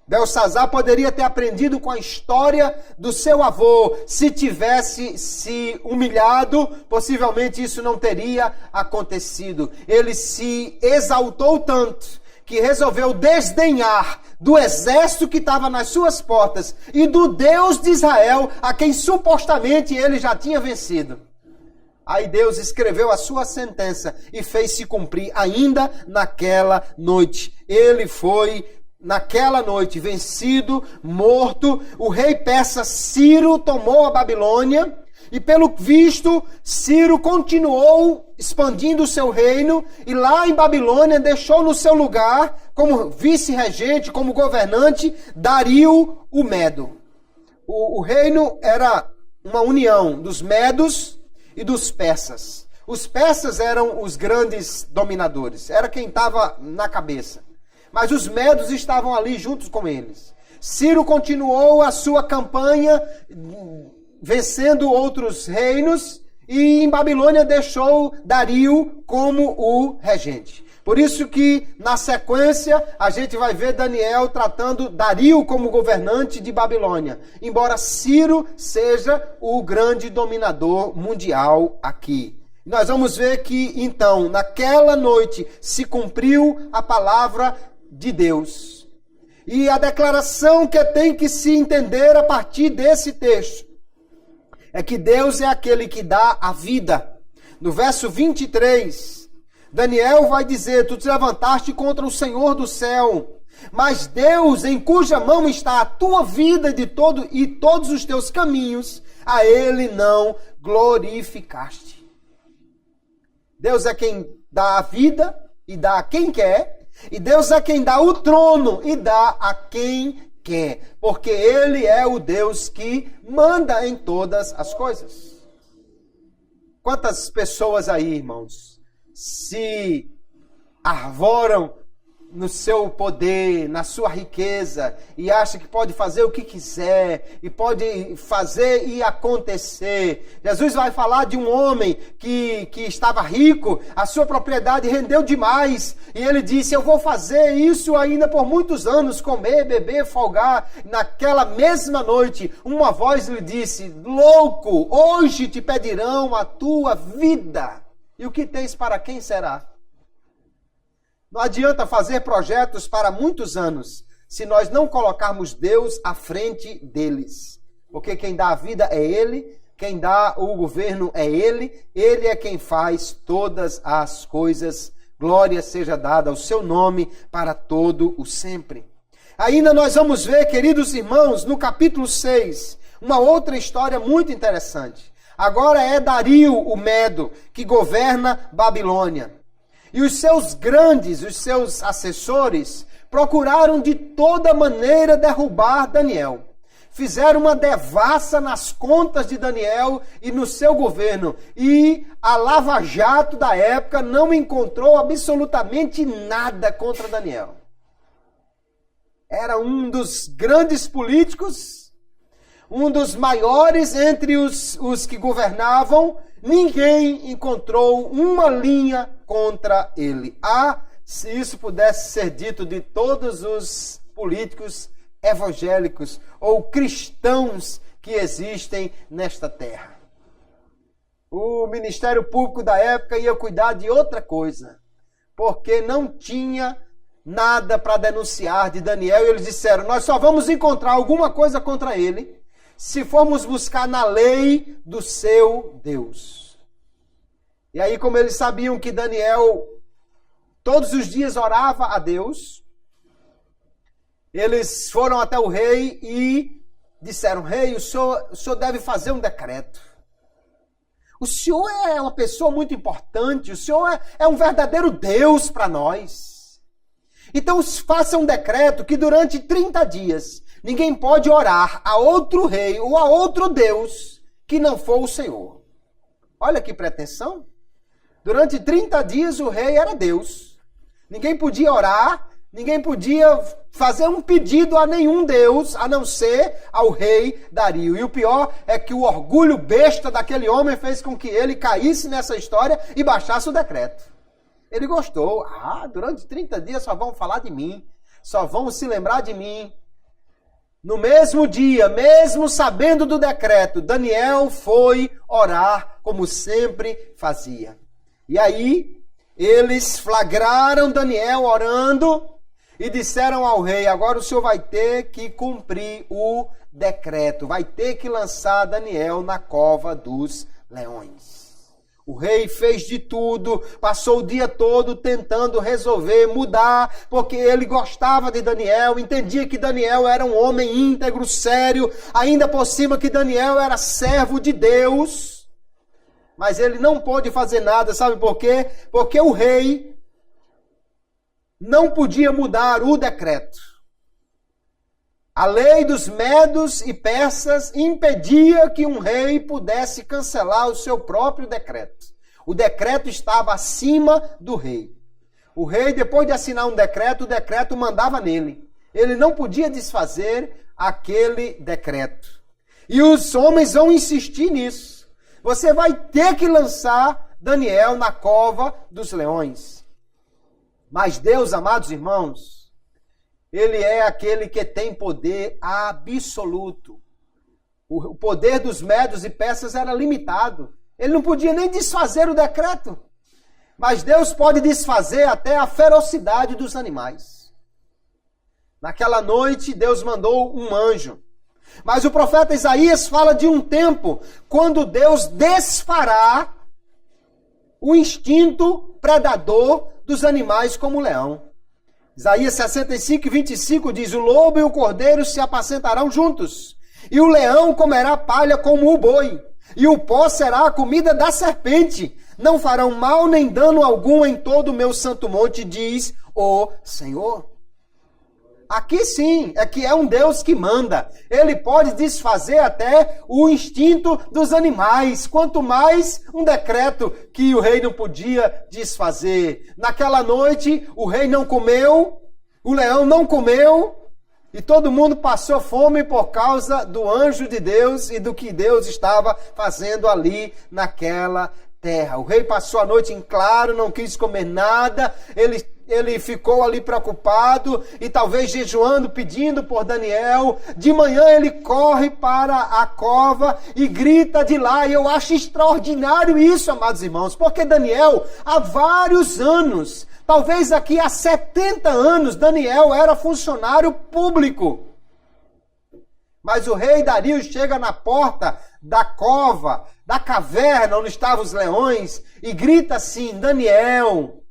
Belsazar poderia ter aprendido com a história do seu avô. Se tivesse se humilhado, possivelmente isso não teria acontecido. Ele se exaltou tanto que resolveu desdenhar do exército que estava nas suas portas e do Deus de Israel, a quem supostamente ele já tinha vencido. Aí Deus escreveu a sua sentença e fez se cumprir ainda naquela noite. Ele foi, naquela noite, vencido, morto. O rei persa Ciro tomou a Babilônia. E pelo visto, Ciro continuou expandindo o seu reino e lá em Babilônia deixou no seu lugar, como vice-regente, como governante, Dario o Medo. O reino era uma união dos medos e dos persas. Os persas eram os grandes dominadores, era quem estava na cabeça. Mas os medos estavam ali juntos com eles. Ciro continuou a sua campanha vencendo outros reinos, e em Babilônia deixou Dario como o regente. Por isso que, na sequência, a gente vai ver Daniel tratando Dario como governante de Babilônia, embora Ciro seja o grande dominador mundial aqui. Nós vamos ver que, então, naquela noite se cumpriu a palavra de Deus. E a declaração que tem que se entender a partir desse texto é que Deus é aquele que dá a vida. No verso 23, Daniel vai dizer: tu te levantaste contra o Senhor do céu, mas Deus, em cuja mão está a tua vida e todos os teus caminhos, a ele não glorificaste. Deus é quem dá a vida e dá a quem quer, e Deus é quem dá o trono e dá a quem quer, porque ele é o Deus que manda em todas as coisas. Quantas pessoas aí, irmãos, se arvoram no seu poder, na sua riqueza, e acha que pode fazer o que quiser, e pode fazer e acontecer. Jesus vai falar de um homem que estava rico, a sua propriedade rendeu demais, e ele disse: eu vou fazer isso ainda por muitos anos, comer, beber, folgar. Naquela mesma noite, uma voz lhe disse: louco, hoje te pedirão a tua vida, e o que tens para quem será? Não adianta fazer projetos para muitos anos se nós não colocarmos Deus à frente deles. Porque quem dá a vida é Ele, quem dá o governo é Ele é quem faz todas as coisas. Glória seja dada ao seu nome para todo o sempre. Ainda nós vamos ver, queridos irmãos, no capítulo 6, uma outra história muito interessante. Agora é Dario o Medo que governa Babilônia. E os seus grandes, os seus assessores, procuraram de toda maneira derrubar Daniel. Fizeram uma devassa nas contas de Daniel e no seu governo. E a Lava Jato da época não encontrou absolutamente nada contra Daniel. Era um dos grandes políticos, um dos maiores entre os que governavam. Ninguém encontrou uma linha contra ele. Se isso pudesse ser dito de todos os políticos evangélicos ou cristãos que existem nesta terra. O Ministério Público da época ia cuidar de outra coisa, porque não tinha nada para denunciar de Daniel. E eles disseram: nós só vamos encontrar alguma coisa contra ele se formos buscar na lei do seu Deus. E aí, como eles sabiam que Daniel todos os dias orava a Deus, eles foram até o rei e disseram: rei, o senhor deve fazer um decreto. O senhor é uma pessoa muito importante, o senhor é um verdadeiro Deus para nós. Então faça um decreto que durante 30 dias ninguém pode orar a outro rei ou a outro Deus que não for o Senhor. Olha que pretensão. Durante 30 dias o rei era Deus. Ninguém podia orar, ninguém podia fazer um pedido a nenhum Deus, a não ser ao rei Dario. E o pior é que o orgulho besta daquele homem fez com que ele caísse nessa história e baixasse o decreto. Ele gostou. Durante 30 dias só vão falar de mim, só vão se lembrar de mim. No mesmo dia, mesmo sabendo do decreto, Daniel foi orar como sempre fazia. E aí, eles flagraram Daniel orando e disseram ao rei: agora o senhor vai ter que cumprir o decreto, vai ter que lançar Daniel na cova dos leões. O rei fez de tudo, passou o dia todo tentando resolver, mudar, porque ele gostava de Daniel, entendia que Daniel era um homem íntegro, sério, ainda por cima que Daniel era servo de Deus. Mas ele não pôde fazer nada, sabe por quê? Porque o rei não podia mudar o decreto. A lei dos medos e persas impedia que um rei pudesse cancelar o seu próprio decreto. O decreto estava acima do rei. O rei, depois de assinar um decreto, o decreto mandava nele. Ele não podia desfazer aquele decreto. E os homens vão insistir nisso. Você vai ter que lançar Daniel na cova dos leões. Mas Deus, amados irmãos, Ele é aquele que tem poder absoluto. O poder dos medos e persas era limitado. Ele não podia nem desfazer o decreto. Mas Deus pode desfazer até a ferocidade dos animais. Naquela noite, Deus mandou um anjo. Mas o profeta Isaías fala de um tempo quando Deus desfará o instinto predador dos animais como o leão. Isaías 65, 25 diz: o lobo e o cordeiro se apacentarão juntos, e o leão comerá palha como o boi, e o pó será a comida da serpente. Não farão mal nem dano algum em todo o meu santo monte, diz o Senhor. Aqui sim, é que é um Deus que manda. Ele pode desfazer até o instinto dos animais. Quanto mais um decreto que o rei não podia desfazer. Naquela noite, o rei não comeu, o leão não comeu, e todo mundo passou fome por causa do anjo de Deus e do que Deus estava fazendo ali naquela terra. O rei passou a noite em claro, não quis comer nada, ele ficou ali preocupado e talvez jejuando, pedindo por Daniel. De manhã ele corre para a cova e grita de lá. E eu acho extraordinário isso, amados irmãos, porque Daniel, há vários anos, talvez aqui há 70 anos, Daniel era funcionário público. Mas o rei Dario chega na porta da cova, da caverna onde estavam os leões, e grita assim: Daniel,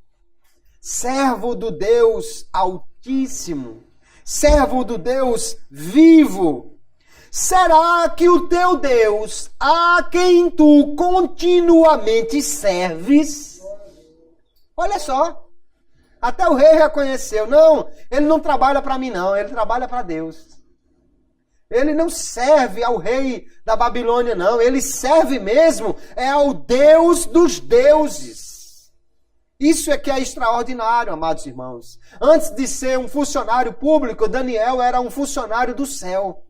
servo do Deus Altíssimo, servo do Deus vivo, será que o teu Deus, a quem tu continuamente serves? Olha só, até o rei reconheceu: não, ele não trabalha para mim não, ele trabalha para Deus. Ele não serve ao rei da Babilônia não, ele serve mesmo ao Deus dos deuses. Isso é que é extraordinário, amados irmãos. Antes de ser um funcionário público, Daniel era um funcionário do céu.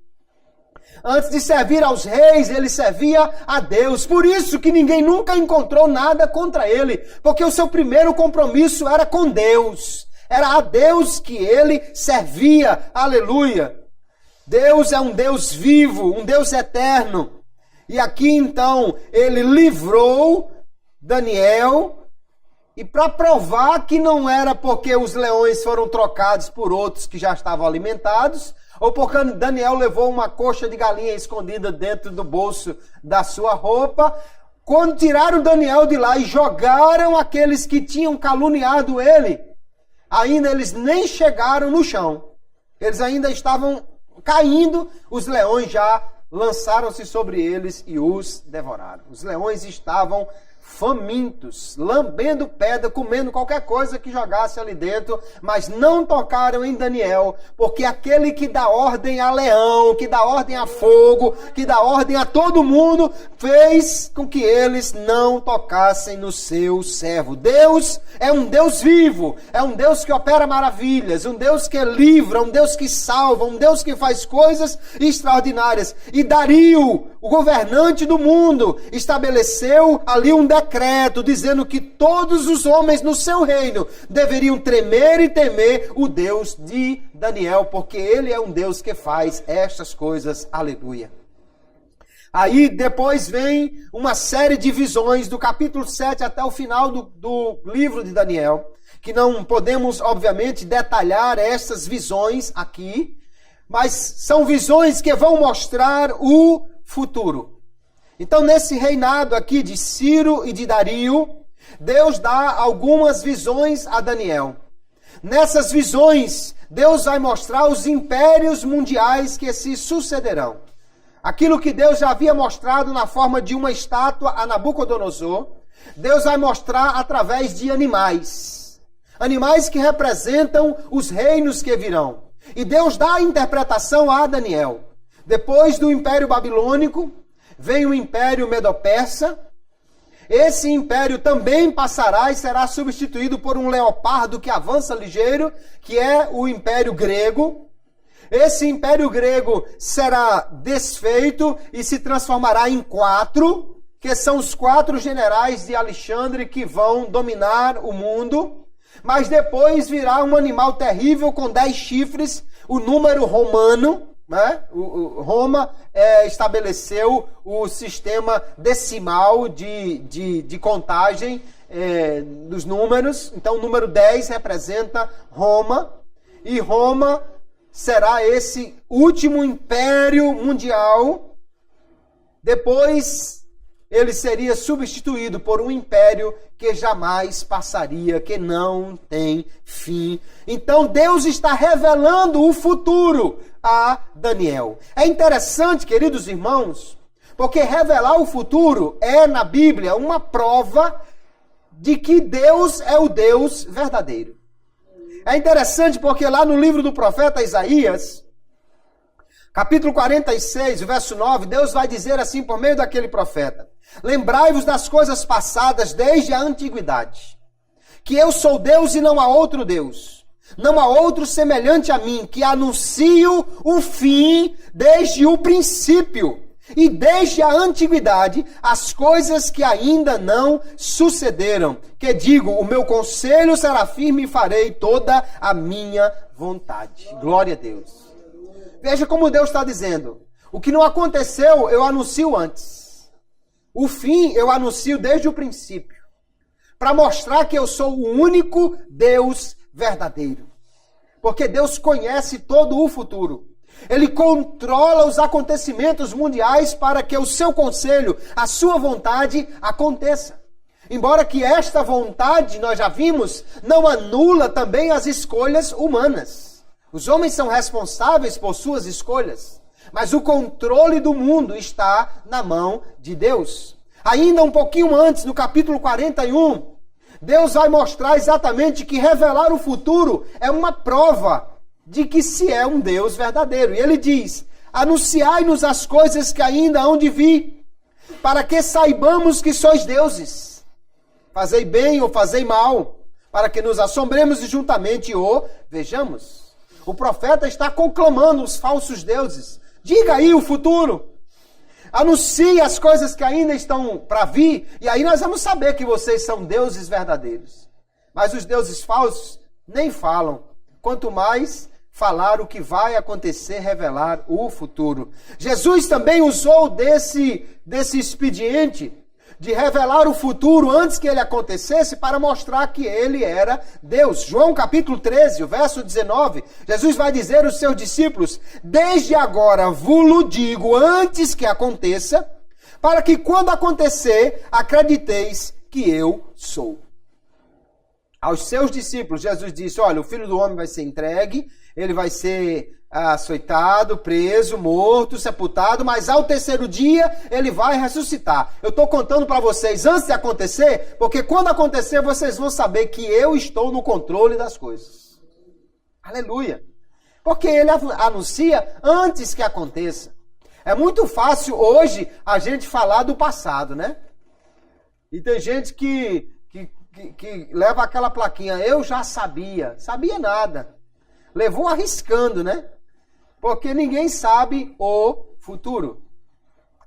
Antes de servir aos reis, ele servia a Deus. Por isso que ninguém nunca encontrou nada contra ele, porque o seu primeiro compromisso era com Deus. Era a Deus que ele servia. Aleluia! Deus é um Deus vivo, um Deus eterno. E aqui então ele livrou Daniel, e para provar que não era porque os leões foram trocados por outros que já estavam alimentados, ou porque Daniel levou uma coxa de galinha escondida dentro do bolso da sua roupa, quando tiraram Daniel de lá e jogaram aqueles que tinham caluniado ele, ainda eles nem chegaram no chão. Eles ainda estavam caindo, os leões já lançaram-se sobre eles e os devoraram. Os leões estavam famintos, lambendo pedra, comendo qualquer coisa que jogasse ali dentro, mas não tocaram em Daniel, porque aquele que dá ordem a leão, que dá ordem a fogo, que dá ordem a todo mundo, fez com que eles não tocassem no seu servo. Deus é um Deus vivo, é um Deus que opera maravilhas, um Deus que livra, um Deus que salva, um Deus que faz coisas extraordinárias. E Dario, o governante do mundo, estabeleceu ali um decreto dizendo que todos os homens no seu reino deveriam tremer e temer o Deus de Daniel, porque ele é um Deus que faz estas coisas. Aleluia. Aí depois vem uma série de visões do capítulo 7 até o final do livro de Daniel, que não podemos, obviamente, detalhar essas visões aqui, mas são visões que vão mostrar o futuro. Então, nesse reinado aqui de Ciro e de Dario, Deus dá algumas visões a Daniel. Nessas visões, Deus vai mostrar os impérios mundiais que se sucederão. Aquilo que Deus já havia mostrado na forma de uma estátua a Nabucodonosor, Deus vai mostrar através de animais. Animais que representam os reinos que virão. E Deus dá a interpretação a Daniel. Depois do Império Babilônico, vem o Império Medo-Persa. Esse império também passará e será substituído por um leopardo que avança ligeiro, que é o Império Grego. Esse Império Grego será desfeito e se transformará em 4, que são os 4 generais de Alexandre que vão dominar o mundo. Mas depois virá um animal terrível com 10 chifres, o número romano. Né? Roma estabeleceu o sistema decimal de contagem dos números. Então, o número 10 representa Roma. E Roma será esse último império mundial. Depois, ele seria substituído por um império que jamais passaria, que não tem fim. Então, Deus está revelando o futuro a Daniel. É interessante, queridos irmãos, porque revelar o futuro é, na Bíblia, uma prova de que Deus é o Deus verdadeiro. É interessante porque lá no livro do profeta Isaías, capítulo 46, verso 9, Deus vai dizer assim por meio daquele profeta: lembrai-vos das coisas passadas desde a antiguidade, que eu sou Deus e não há outro Deus. Não há outro semelhante a mim, que anuncio o fim desde o princípio e desde a antiguidade as coisas que ainda não sucederam. Que digo, o meu conselho será firme e farei toda a minha vontade. Glória a Deus. Veja como Deus está dizendo: o que não aconteceu, eu anuncio antes. O fim, eu anuncio desde o princípio. Para mostrar que eu sou o único Deus verdadeiro. Porque Deus conhece todo o futuro. Ele controla os acontecimentos mundiais para que o seu conselho, a sua vontade, aconteça. Embora que esta vontade, nós já vimos, não anula também as escolhas humanas. Os homens são responsáveis por suas escolhas. Mas o controle do mundo está na mão de Deus. Ainda um pouquinho antes, no capítulo 41, Deus vai mostrar exatamente que revelar o futuro é uma prova de que se é um Deus verdadeiro. E ele diz: anunciai-nos as coisas que ainda hão de vir, para que saibamos que sois deuses. Fazei bem ou fazei mal, para que nos assombremos e juntamente o vejamos. O profeta está conclamando os falsos deuses. Diga aí o futuro. Anuncie as coisas que ainda estão para vir, e aí nós vamos saber que vocês são deuses verdadeiros. Mas os deuses falsos nem falam, quanto mais falar o que vai acontecer, revelar o futuro. Jesus também usou desse expediente de revelar o futuro antes que ele acontecesse para mostrar que ele era Deus. João capítulo 13, o verso 19, Jesus vai dizer aos seus discípulos: desde agora vos digo antes que aconteça, para que quando acontecer, acrediteis que eu sou. Aos seus discípulos, Jesus disse: olha, o Filho do Homem vai ser entregue, ele vai ser açoitado, preso, morto, sepultado, mas ao terceiro dia ele vai ressuscitar. Eu estou contando para vocês antes de acontecer, porque quando acontecer vocês vão saber que eu estou no controle das coisas. Aleluia! Porque ele anuncia antes que aconteça. É muito fácil hoje a gente falar do passado, né? E tem gente que leva aquela plaquinha: eu já sabia. Sabia nada. Levou arriscando, né? Porque ninguém sabe o futuro.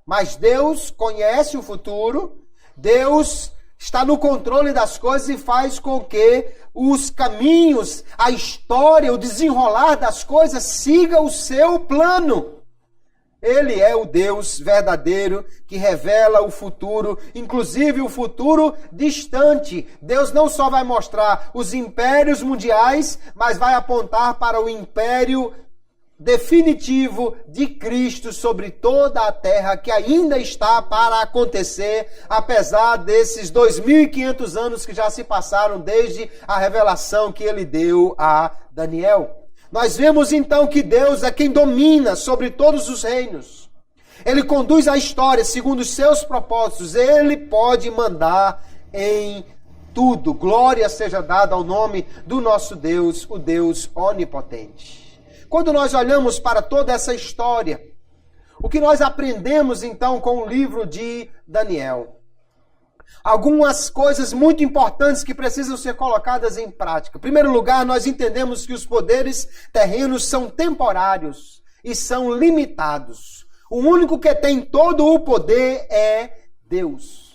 Mas Deus conhece o futuro. Deus está no controle das coisas e faz com que os caminhos, a história, o desenrolar das coisas siga o seu plano. Ele é o Deus verdadeiro que revela o futuro, inclusive o futuro distante. Deus não só vai mostrar os impérios mundiais, mas vai apontar para o império definitivo de Cristo sobre toda a terra, que ainda está para acontecer, apesar desses 2.500 anos que já se passaram desde a revelação que ele deu a Daniel. Nós vemos então que Deus é quem domina sobre todos os reinos. Ele conduz a história segundo os seus propósitos. Ele pode mandar em tudo. Glória seja dada ao nome do nosso Deus, o Deus onipotente. Quando nós olhamos para toda essa história, o que nós aprendemos então com o livro de Daniel? Algumas coisas muito importantes que precisam ser colocadas em prática. Em primeiro lugar, nós entendemos que os poderes terrenos são temporários e são limitados. O único que tem todo o poder é Deus.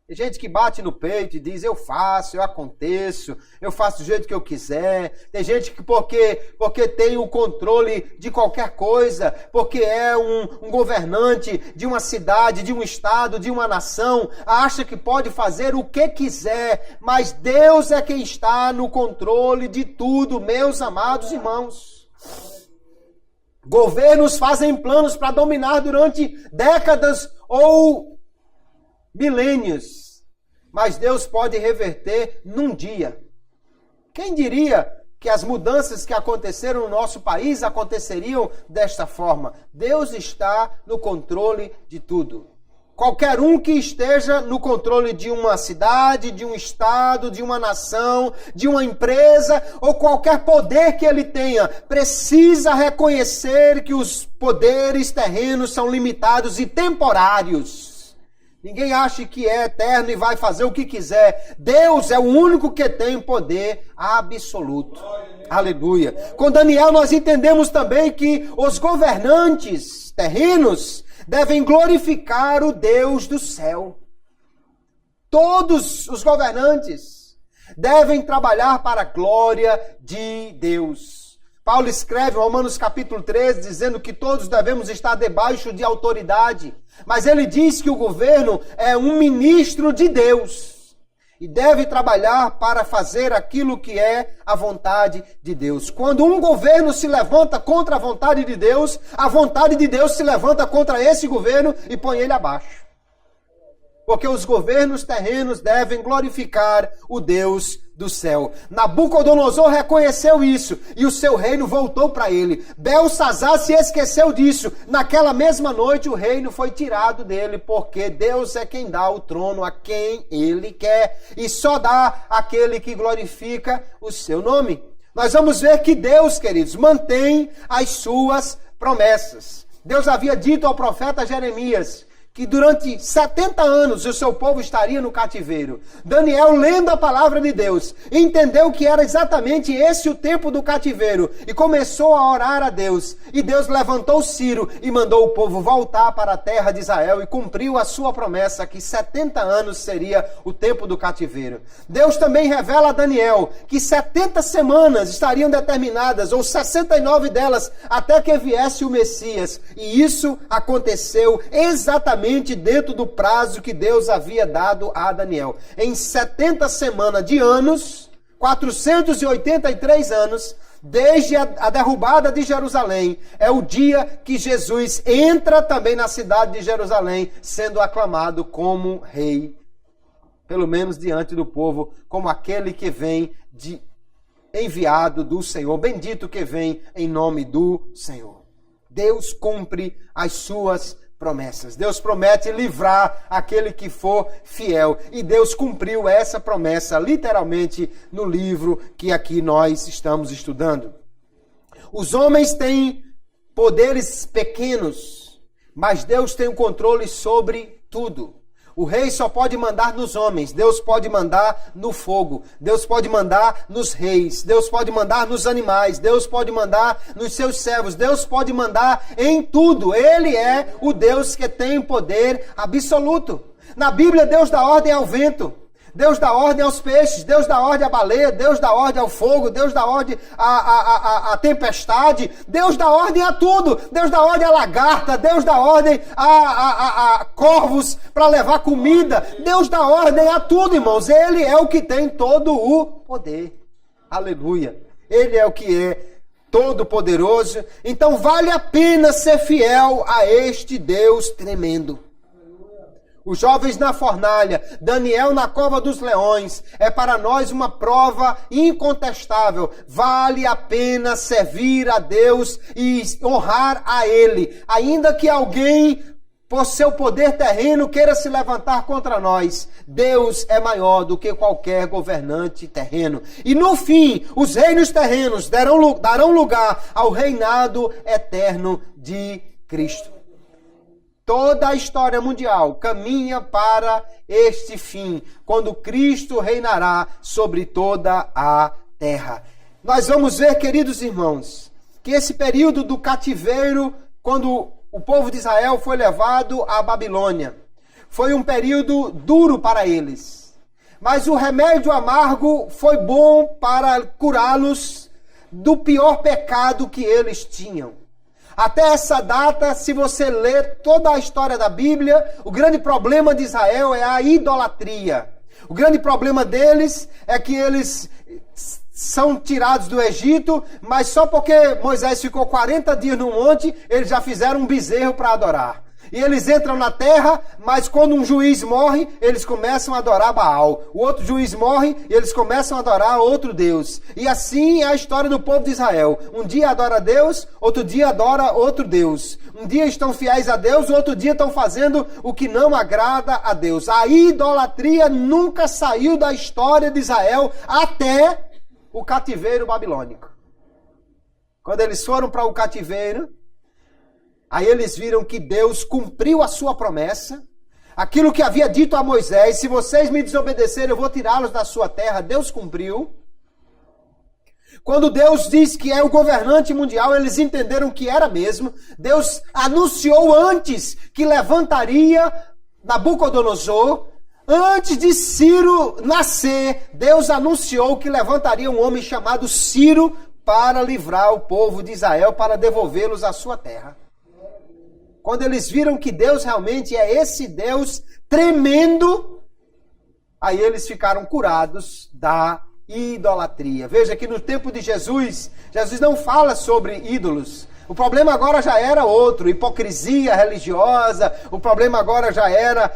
Tem gente que bate no peito e diz, eu faço, eu aconteço, eu faço do jeito que eu quiser. Tem gente que porque tem o controle de qualquer coisa, porque é um governante de uma cidade, de um estado, de uma nação, acha que pode fazer o que quiser, mas Deus é quem está no controle de tudo, meus amados irmãos. Governos fazem planos para dominar durante décadas ou milênios, mas Deus pode reverter num dia. Quem diria que as mudanças que aconteceram no nosso país aconteceriam desta forma? Deus está no controle de tudo. Qualquer um que esteja no controle de uma cidade, de um estado, de uma nação, de uma empresa, ou qualquer poder que ele tenha, precisa reconhecer que os poderes terrenos são limitados e temporários. Ninguém acha que é eterno e vai fazer o que quiser. Deus é o único que tem poder absoluto. Aleluia. Com Daniel nós entendemos também que os governantes terrenos devem glorificar o Deus do céu. Todos os governantes devem trabalhar para a glória de Deus. Paulo escreve em Romanos capítulo 13, dizendo que todos devemos estar debaixo de autoridade. Mas ele diz que o governo é um ministro de Deus e deve trabalhar para fazer aquilo que é a vontade de Deus. Quando um governo se levanta contra a vontade de Deus se levanta contra esse governo e põe ele abaixo. Porque os governos terrenos devem glorificar o Deus do céu. Nabucodonosor reconheceu isso e o seu reino voltou para ele. Belsazar se esqueceu disso. Naquela mesma noite o reino foi tirado dele, porque Deus é quem dá o trono a quem ele quer e só dá àquele que glorifica o seu nome. Nós vamos ver que Deus, queridos, mantém as suas promessas. Deus havia dito ao profeta Jeremias que durante 70 anos o seu povo estaria no cativeiro. Daniel, lendo a palavra de Deus, entendeu que era exatamente esse o tempo do cativeiro e começou a orar a Deus. E Deus levantou Ciro e mandou o povo voltar para a terra de Israel e cumpriu a sua promessa que 70 anos seria o tempo do cativeiro. Deus também revela a Daniel que 70 semanas estariam determinadas, ou 69 delas, até que viesse o Messias. E isso aconteceu exatamente dentro do prazo que Deus havia dado a Daniel. Em 70 semanas de anos, 483 anos, desde a derrubada de Jerusalém, é o dia que Jesus entra também na cidade de Jerusalém, sendo aclamado como rei, pelo menos diante do povo, como aquele que vem enviado do Senhor, bendito que vem em nome do Senhor. Deus cumpre as suas promessas. Deus promete livrar aquele que for fiel. E Deus cumpriu essa promessa literalmente no livro que aqui nós estamos estudando. Os homens têm poderes pequenos, mas Deus tem o controle sobre tudo. O rei só pode mandar nos homens, Deus pode mandar no fogo, Deus pode mandar nos reis, Deus pode mandar nos animais, Deus pode mandar nos seus servos, Deus pode mandar em tudo. Ele é o Deus que tem poder absoluto. Na Bíblia, Deus dá ordem ao vento, Deus dá ordem aos peixes, Deus dá ordem à baleia, Deus dá ordem ao fogo, Deus dá ordem à tempestade, Deus dá ordem a tudo, Deus dá ordem à lagarta, Deus dá ordem a corvos para levar comida, Deus dá ordem a tudo, irmãos. Ele é o que tem todo o poder. Aleluia. Ele é o que é todo-poderoso. Então vale a pena ser fiel a este Deus tremendo. Os jovens na fornalha, Daniel na cova dos leões, é para nós uma prova incontestável. Vale a pena servir a Deus e honrar a Ele. Ainda que alguém, por seu poder terreno, queira se levantar contra nós, Deus é maior do que qualquer governante terreno. E no fim, os reinos terrenos darão lugar ao reinado eterno de Cristo. Toda a história mundial caminha para este fim, quando Cristo reinará sobre toda a terra. Nós vamos ver, queridos irmãos, que esse período do cativeiro, quando o povo de Israel foi levado à Babilônia, foi um período duro para eles. Mas o remédio amargo foi bom para curá-los do pior pecado que eles tinham. Até essa data, se você ler toda a história da Bíblia, o grande problema de Israel é a idolatria. O grande problema deles é que eles são tirados do Egito, mas só porque Moisés ficou 40 dias no monte, eles já fizeram um bezerro para adorar. E eles entram na terra, mas quando um juiz morre, eles começam a adorar Baal. O outro juiz morre e eles começam a adorar outro Deus. E assim é a história do povo de Israel. Um dia adora Deus, outro dia adora outro Deus. Um dia estão fiéis a Deus, outro dia estão fazendo o que não agrada a Deus. A idolatria nunca saiu da história de Israel até o cativeiro babilônico. Quando eles foram para o cativeiro, aí eles viram que Deus cumpriu a sua promessa. Aquilo que havia dito a Moisés, se vocês me desobedecerem, eu vou tirá-los da sua terra. Deus cumpriu. Quando Deus diz que é o governante mundial, eles entenderam que era mesmo. Deus anunciou antes que levantaria Nabucodonosor. Antes de Ciro nascer, Deus anunciou que levantaria um homem chamado Ciro para livrar o povo de Israel, para devolvê-los à sua terra. Quando eles viram que Deus realmente é esse Deus tremendo, aí eles ficaram curados da idolatria. Veja que no tempo de Jesus, Jesus não fala sobre ídolos. O problema agora já era outro, hipocrisia religiosa. O problema agora já era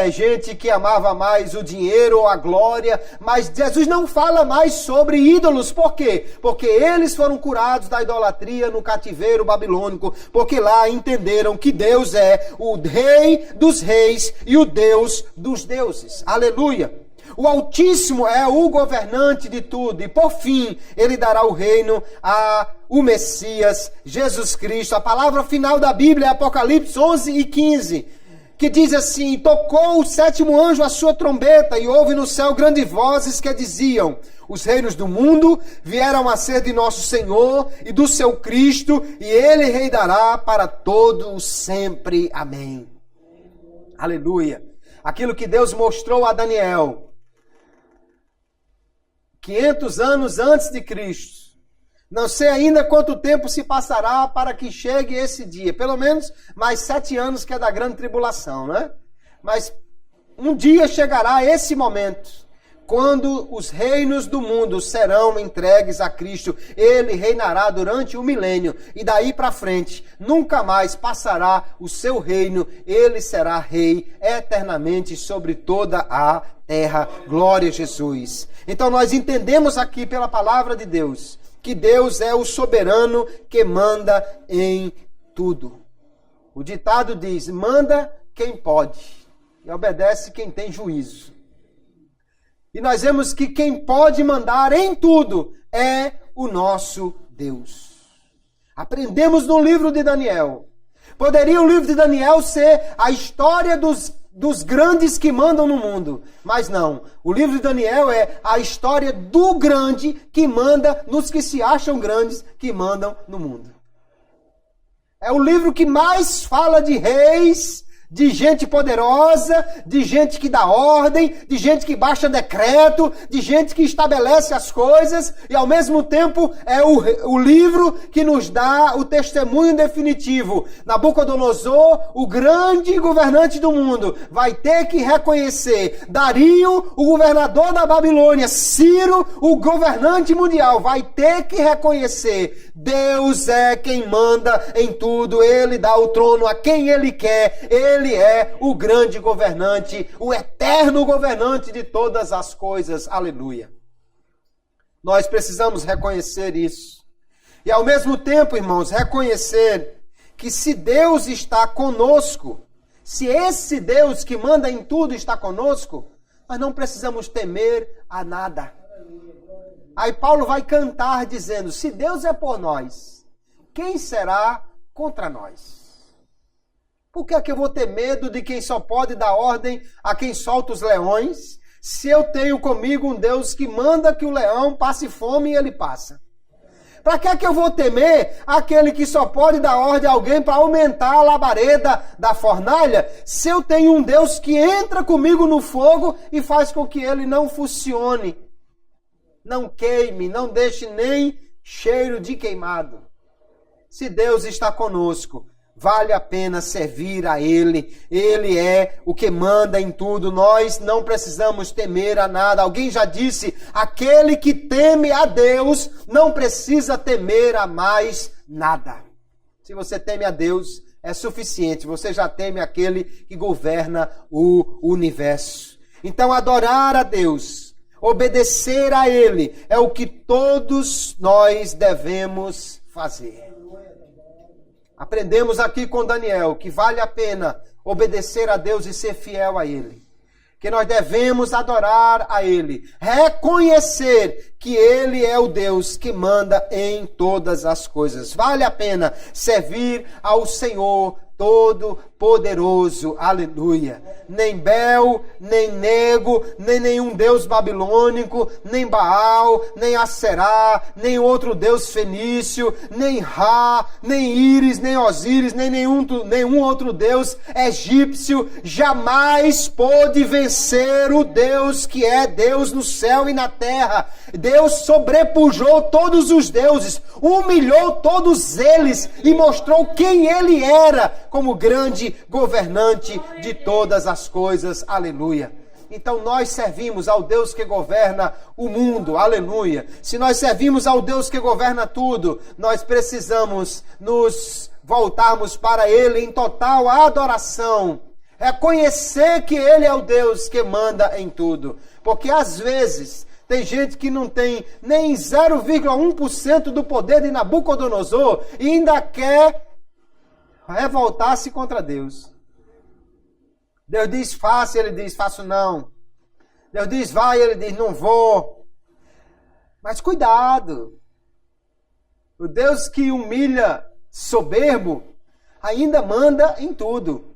gente que amava mais o dinheiro ou a glória. Mas Jesus não fala mais sobre ídolos. Por quê? Porque eles foram curados da idolatria no cativeiro babilônico. Porque lá entenderam que Deus é o Rei dos reis e o Deus dos deuses. Aleluia! O Altíssimo é o governante de tudo. E por fim, ele dará o reino ao Messias, Jesus Cristo. A palavra final da Bíblia é Apocalipse 11:15, que diz assim: tocou o sétimo anjo a sua trombeta, e houve no céu grandes vozes que diziam: os reinos do mundo vieram a ser de nosso Senhor e do seu Cristo, e ele reinará para todo sempre. Amém. Aleluia. Aquilo que Deus mostrou a Daniel 500 anos antes de Cristo. Não sei ainda quanto tempo se passará para que chegue esse dia. Pelo menos mais 7 anos, que é da grande tribulação, né? Mas um dia chegará esse momento, quando os reinos do mundo serão entregues a Cristo. Ele reinará durante o milênio. E daí para frente, nunca mais passará o seu reino. Ele será rei eternamente sobre toda a terra. Glória a Jesus. Então nós entendemos aqui pela palavra de Deus que Deus é o soberano que manda em tudo. O ditado diz: manda quem pode e obedece quem tem juízo. E nós vemos que quem pode mandar em tudo é o nosso Deus. Aprendemos no livro de Daniel. Poderia o livro de Daniel ser a história dos grandes que mandam no mundo. Mas não. O livro de Daniel é a história do grande que manda nos que se acham grandes, que mandam no mundo. É o livro que mais fala de reis, de gente poderosa, de gente que dá ordem, de gente que baixa decreto, de gente que estabelece as coisas, e ao mesmo tempo é o livro que nos dá o testemunho definitivo. Nabucodonosor, o grande governante do mundo, vai ter que reconhecer. Dario, o governador da Babilônia, Ciro, o governante mundial, vai ter que reconhecer. Deus é quem manda em tudo, Ele dá o trono a quem Ele quer, Ele é o grande governante, o eterno governante de todas as coisas. Aleluia. Nós precisamos reconhecer isso. E ao mesmo tempo, irmãos, reconhecer que se Deus está conosco, se esse Deus que manda em tudo está conosco, nós não precisamos temer a nada. Aí Paulo vai cantar dizendo, se Deus é por nós, quem será contra nós? Por que é que eu vou ter medo de quem só pode dar ordem a quem solta os leões, se eu tenho comigo um Deus que manda que o leão passe fome e ele passa? Para que é que eu vou temer aquele que só pode dar ordem a alguém para aumentar a labareda da fornalha, se eu tenho um Deus que entra comigo no fogo e faz com que ele não funcione, não queime, não deixe nem cheiro de queimado? Se Deus está conosco, vale a pena servir a Ele. Ele é o que manda em tudo. Nós não precisamos temer a nada. Alguém já disse, aquele que teme a Deus não precisa temer a mais nada. Se você teme a Deus, é suficiente. Você já teme aquele que governa o universo. Então, adorar a Deus, obedecer a Ele, é o que todos nós devemos fazer. Aprendemos aqui com Daniel que vale a pena obedecer a Deus e ser fiel a Ele. Que nós devemos adorar a Ele. Reconhecer que Ele é o Deus que manda em todas as coisas. Vale a pena servir ao Senhor Todo-Poderoso. Aleluia. Nem Bel, nem Nego, nem nenhum deus babilônico, nem Baal, nem Aserá, nem outro deus fenício, nem Ra, nem Íris, nem Osíris, nem nenhum outro deus egípcio jamais pôde vencer o Deus que é Deus no céu e na terra. Deus sobrepujou todos os deuses, humilhou todos eles e mostrou quem Ele era como grande governante de todas as coisas. Aleluia. Então nós servimos ao Deus que governa o mundo. Aleluia. Se nós servimos ao Deus que governa tudo, nós precisamos nos voltarmos para Ele em total adoração. Reconhecer que Ele é o Deus que manda em tudo. Porque às vezes tem gente que não tem nem 0,1% do poder de Nabucodonosor e ainda quer revoltar-se contra Deus. Deus diz faça, ele diz faço não. Deus diz vai, ele diz não vou. Mas cuidado. O Deus que humilha soberbo ainda manda em tudo.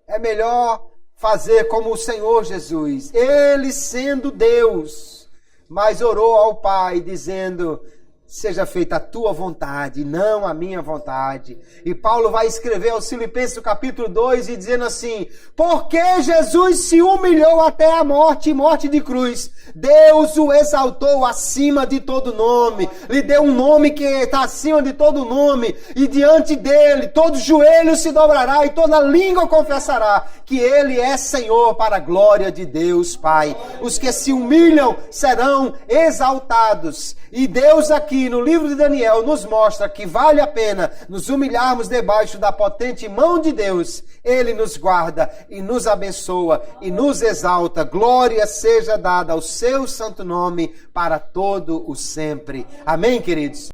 É melhor fazer como o Senhor Jesus. Ele sendo Deus, mas orou ao Pai dizendo, seja feita a tua vontade, não a minha vontade. E Paulo vai escrever aos Filipenses no capítulo 2 e dizendo assim, porque Jesus se humilhou até a morte, morte de cruz, Deus o exaltou acima de todo nome, lhe deu um nome que está acima de todo nome, e diante dele todo joelho se dobrará e toda língua confessará que ele é Senhor para a glória de Deus Pai. Os que se humilham serão exaltados. E Deus aqui no livro de Daniel nos mostra que vale a pena nos humilharmos debaixo da potente mão de Deus. Ele nos guarda e nos abençoa e nos exalta. Glória seja dada ao seu santo nome para todo o sempre. Amém, queridos?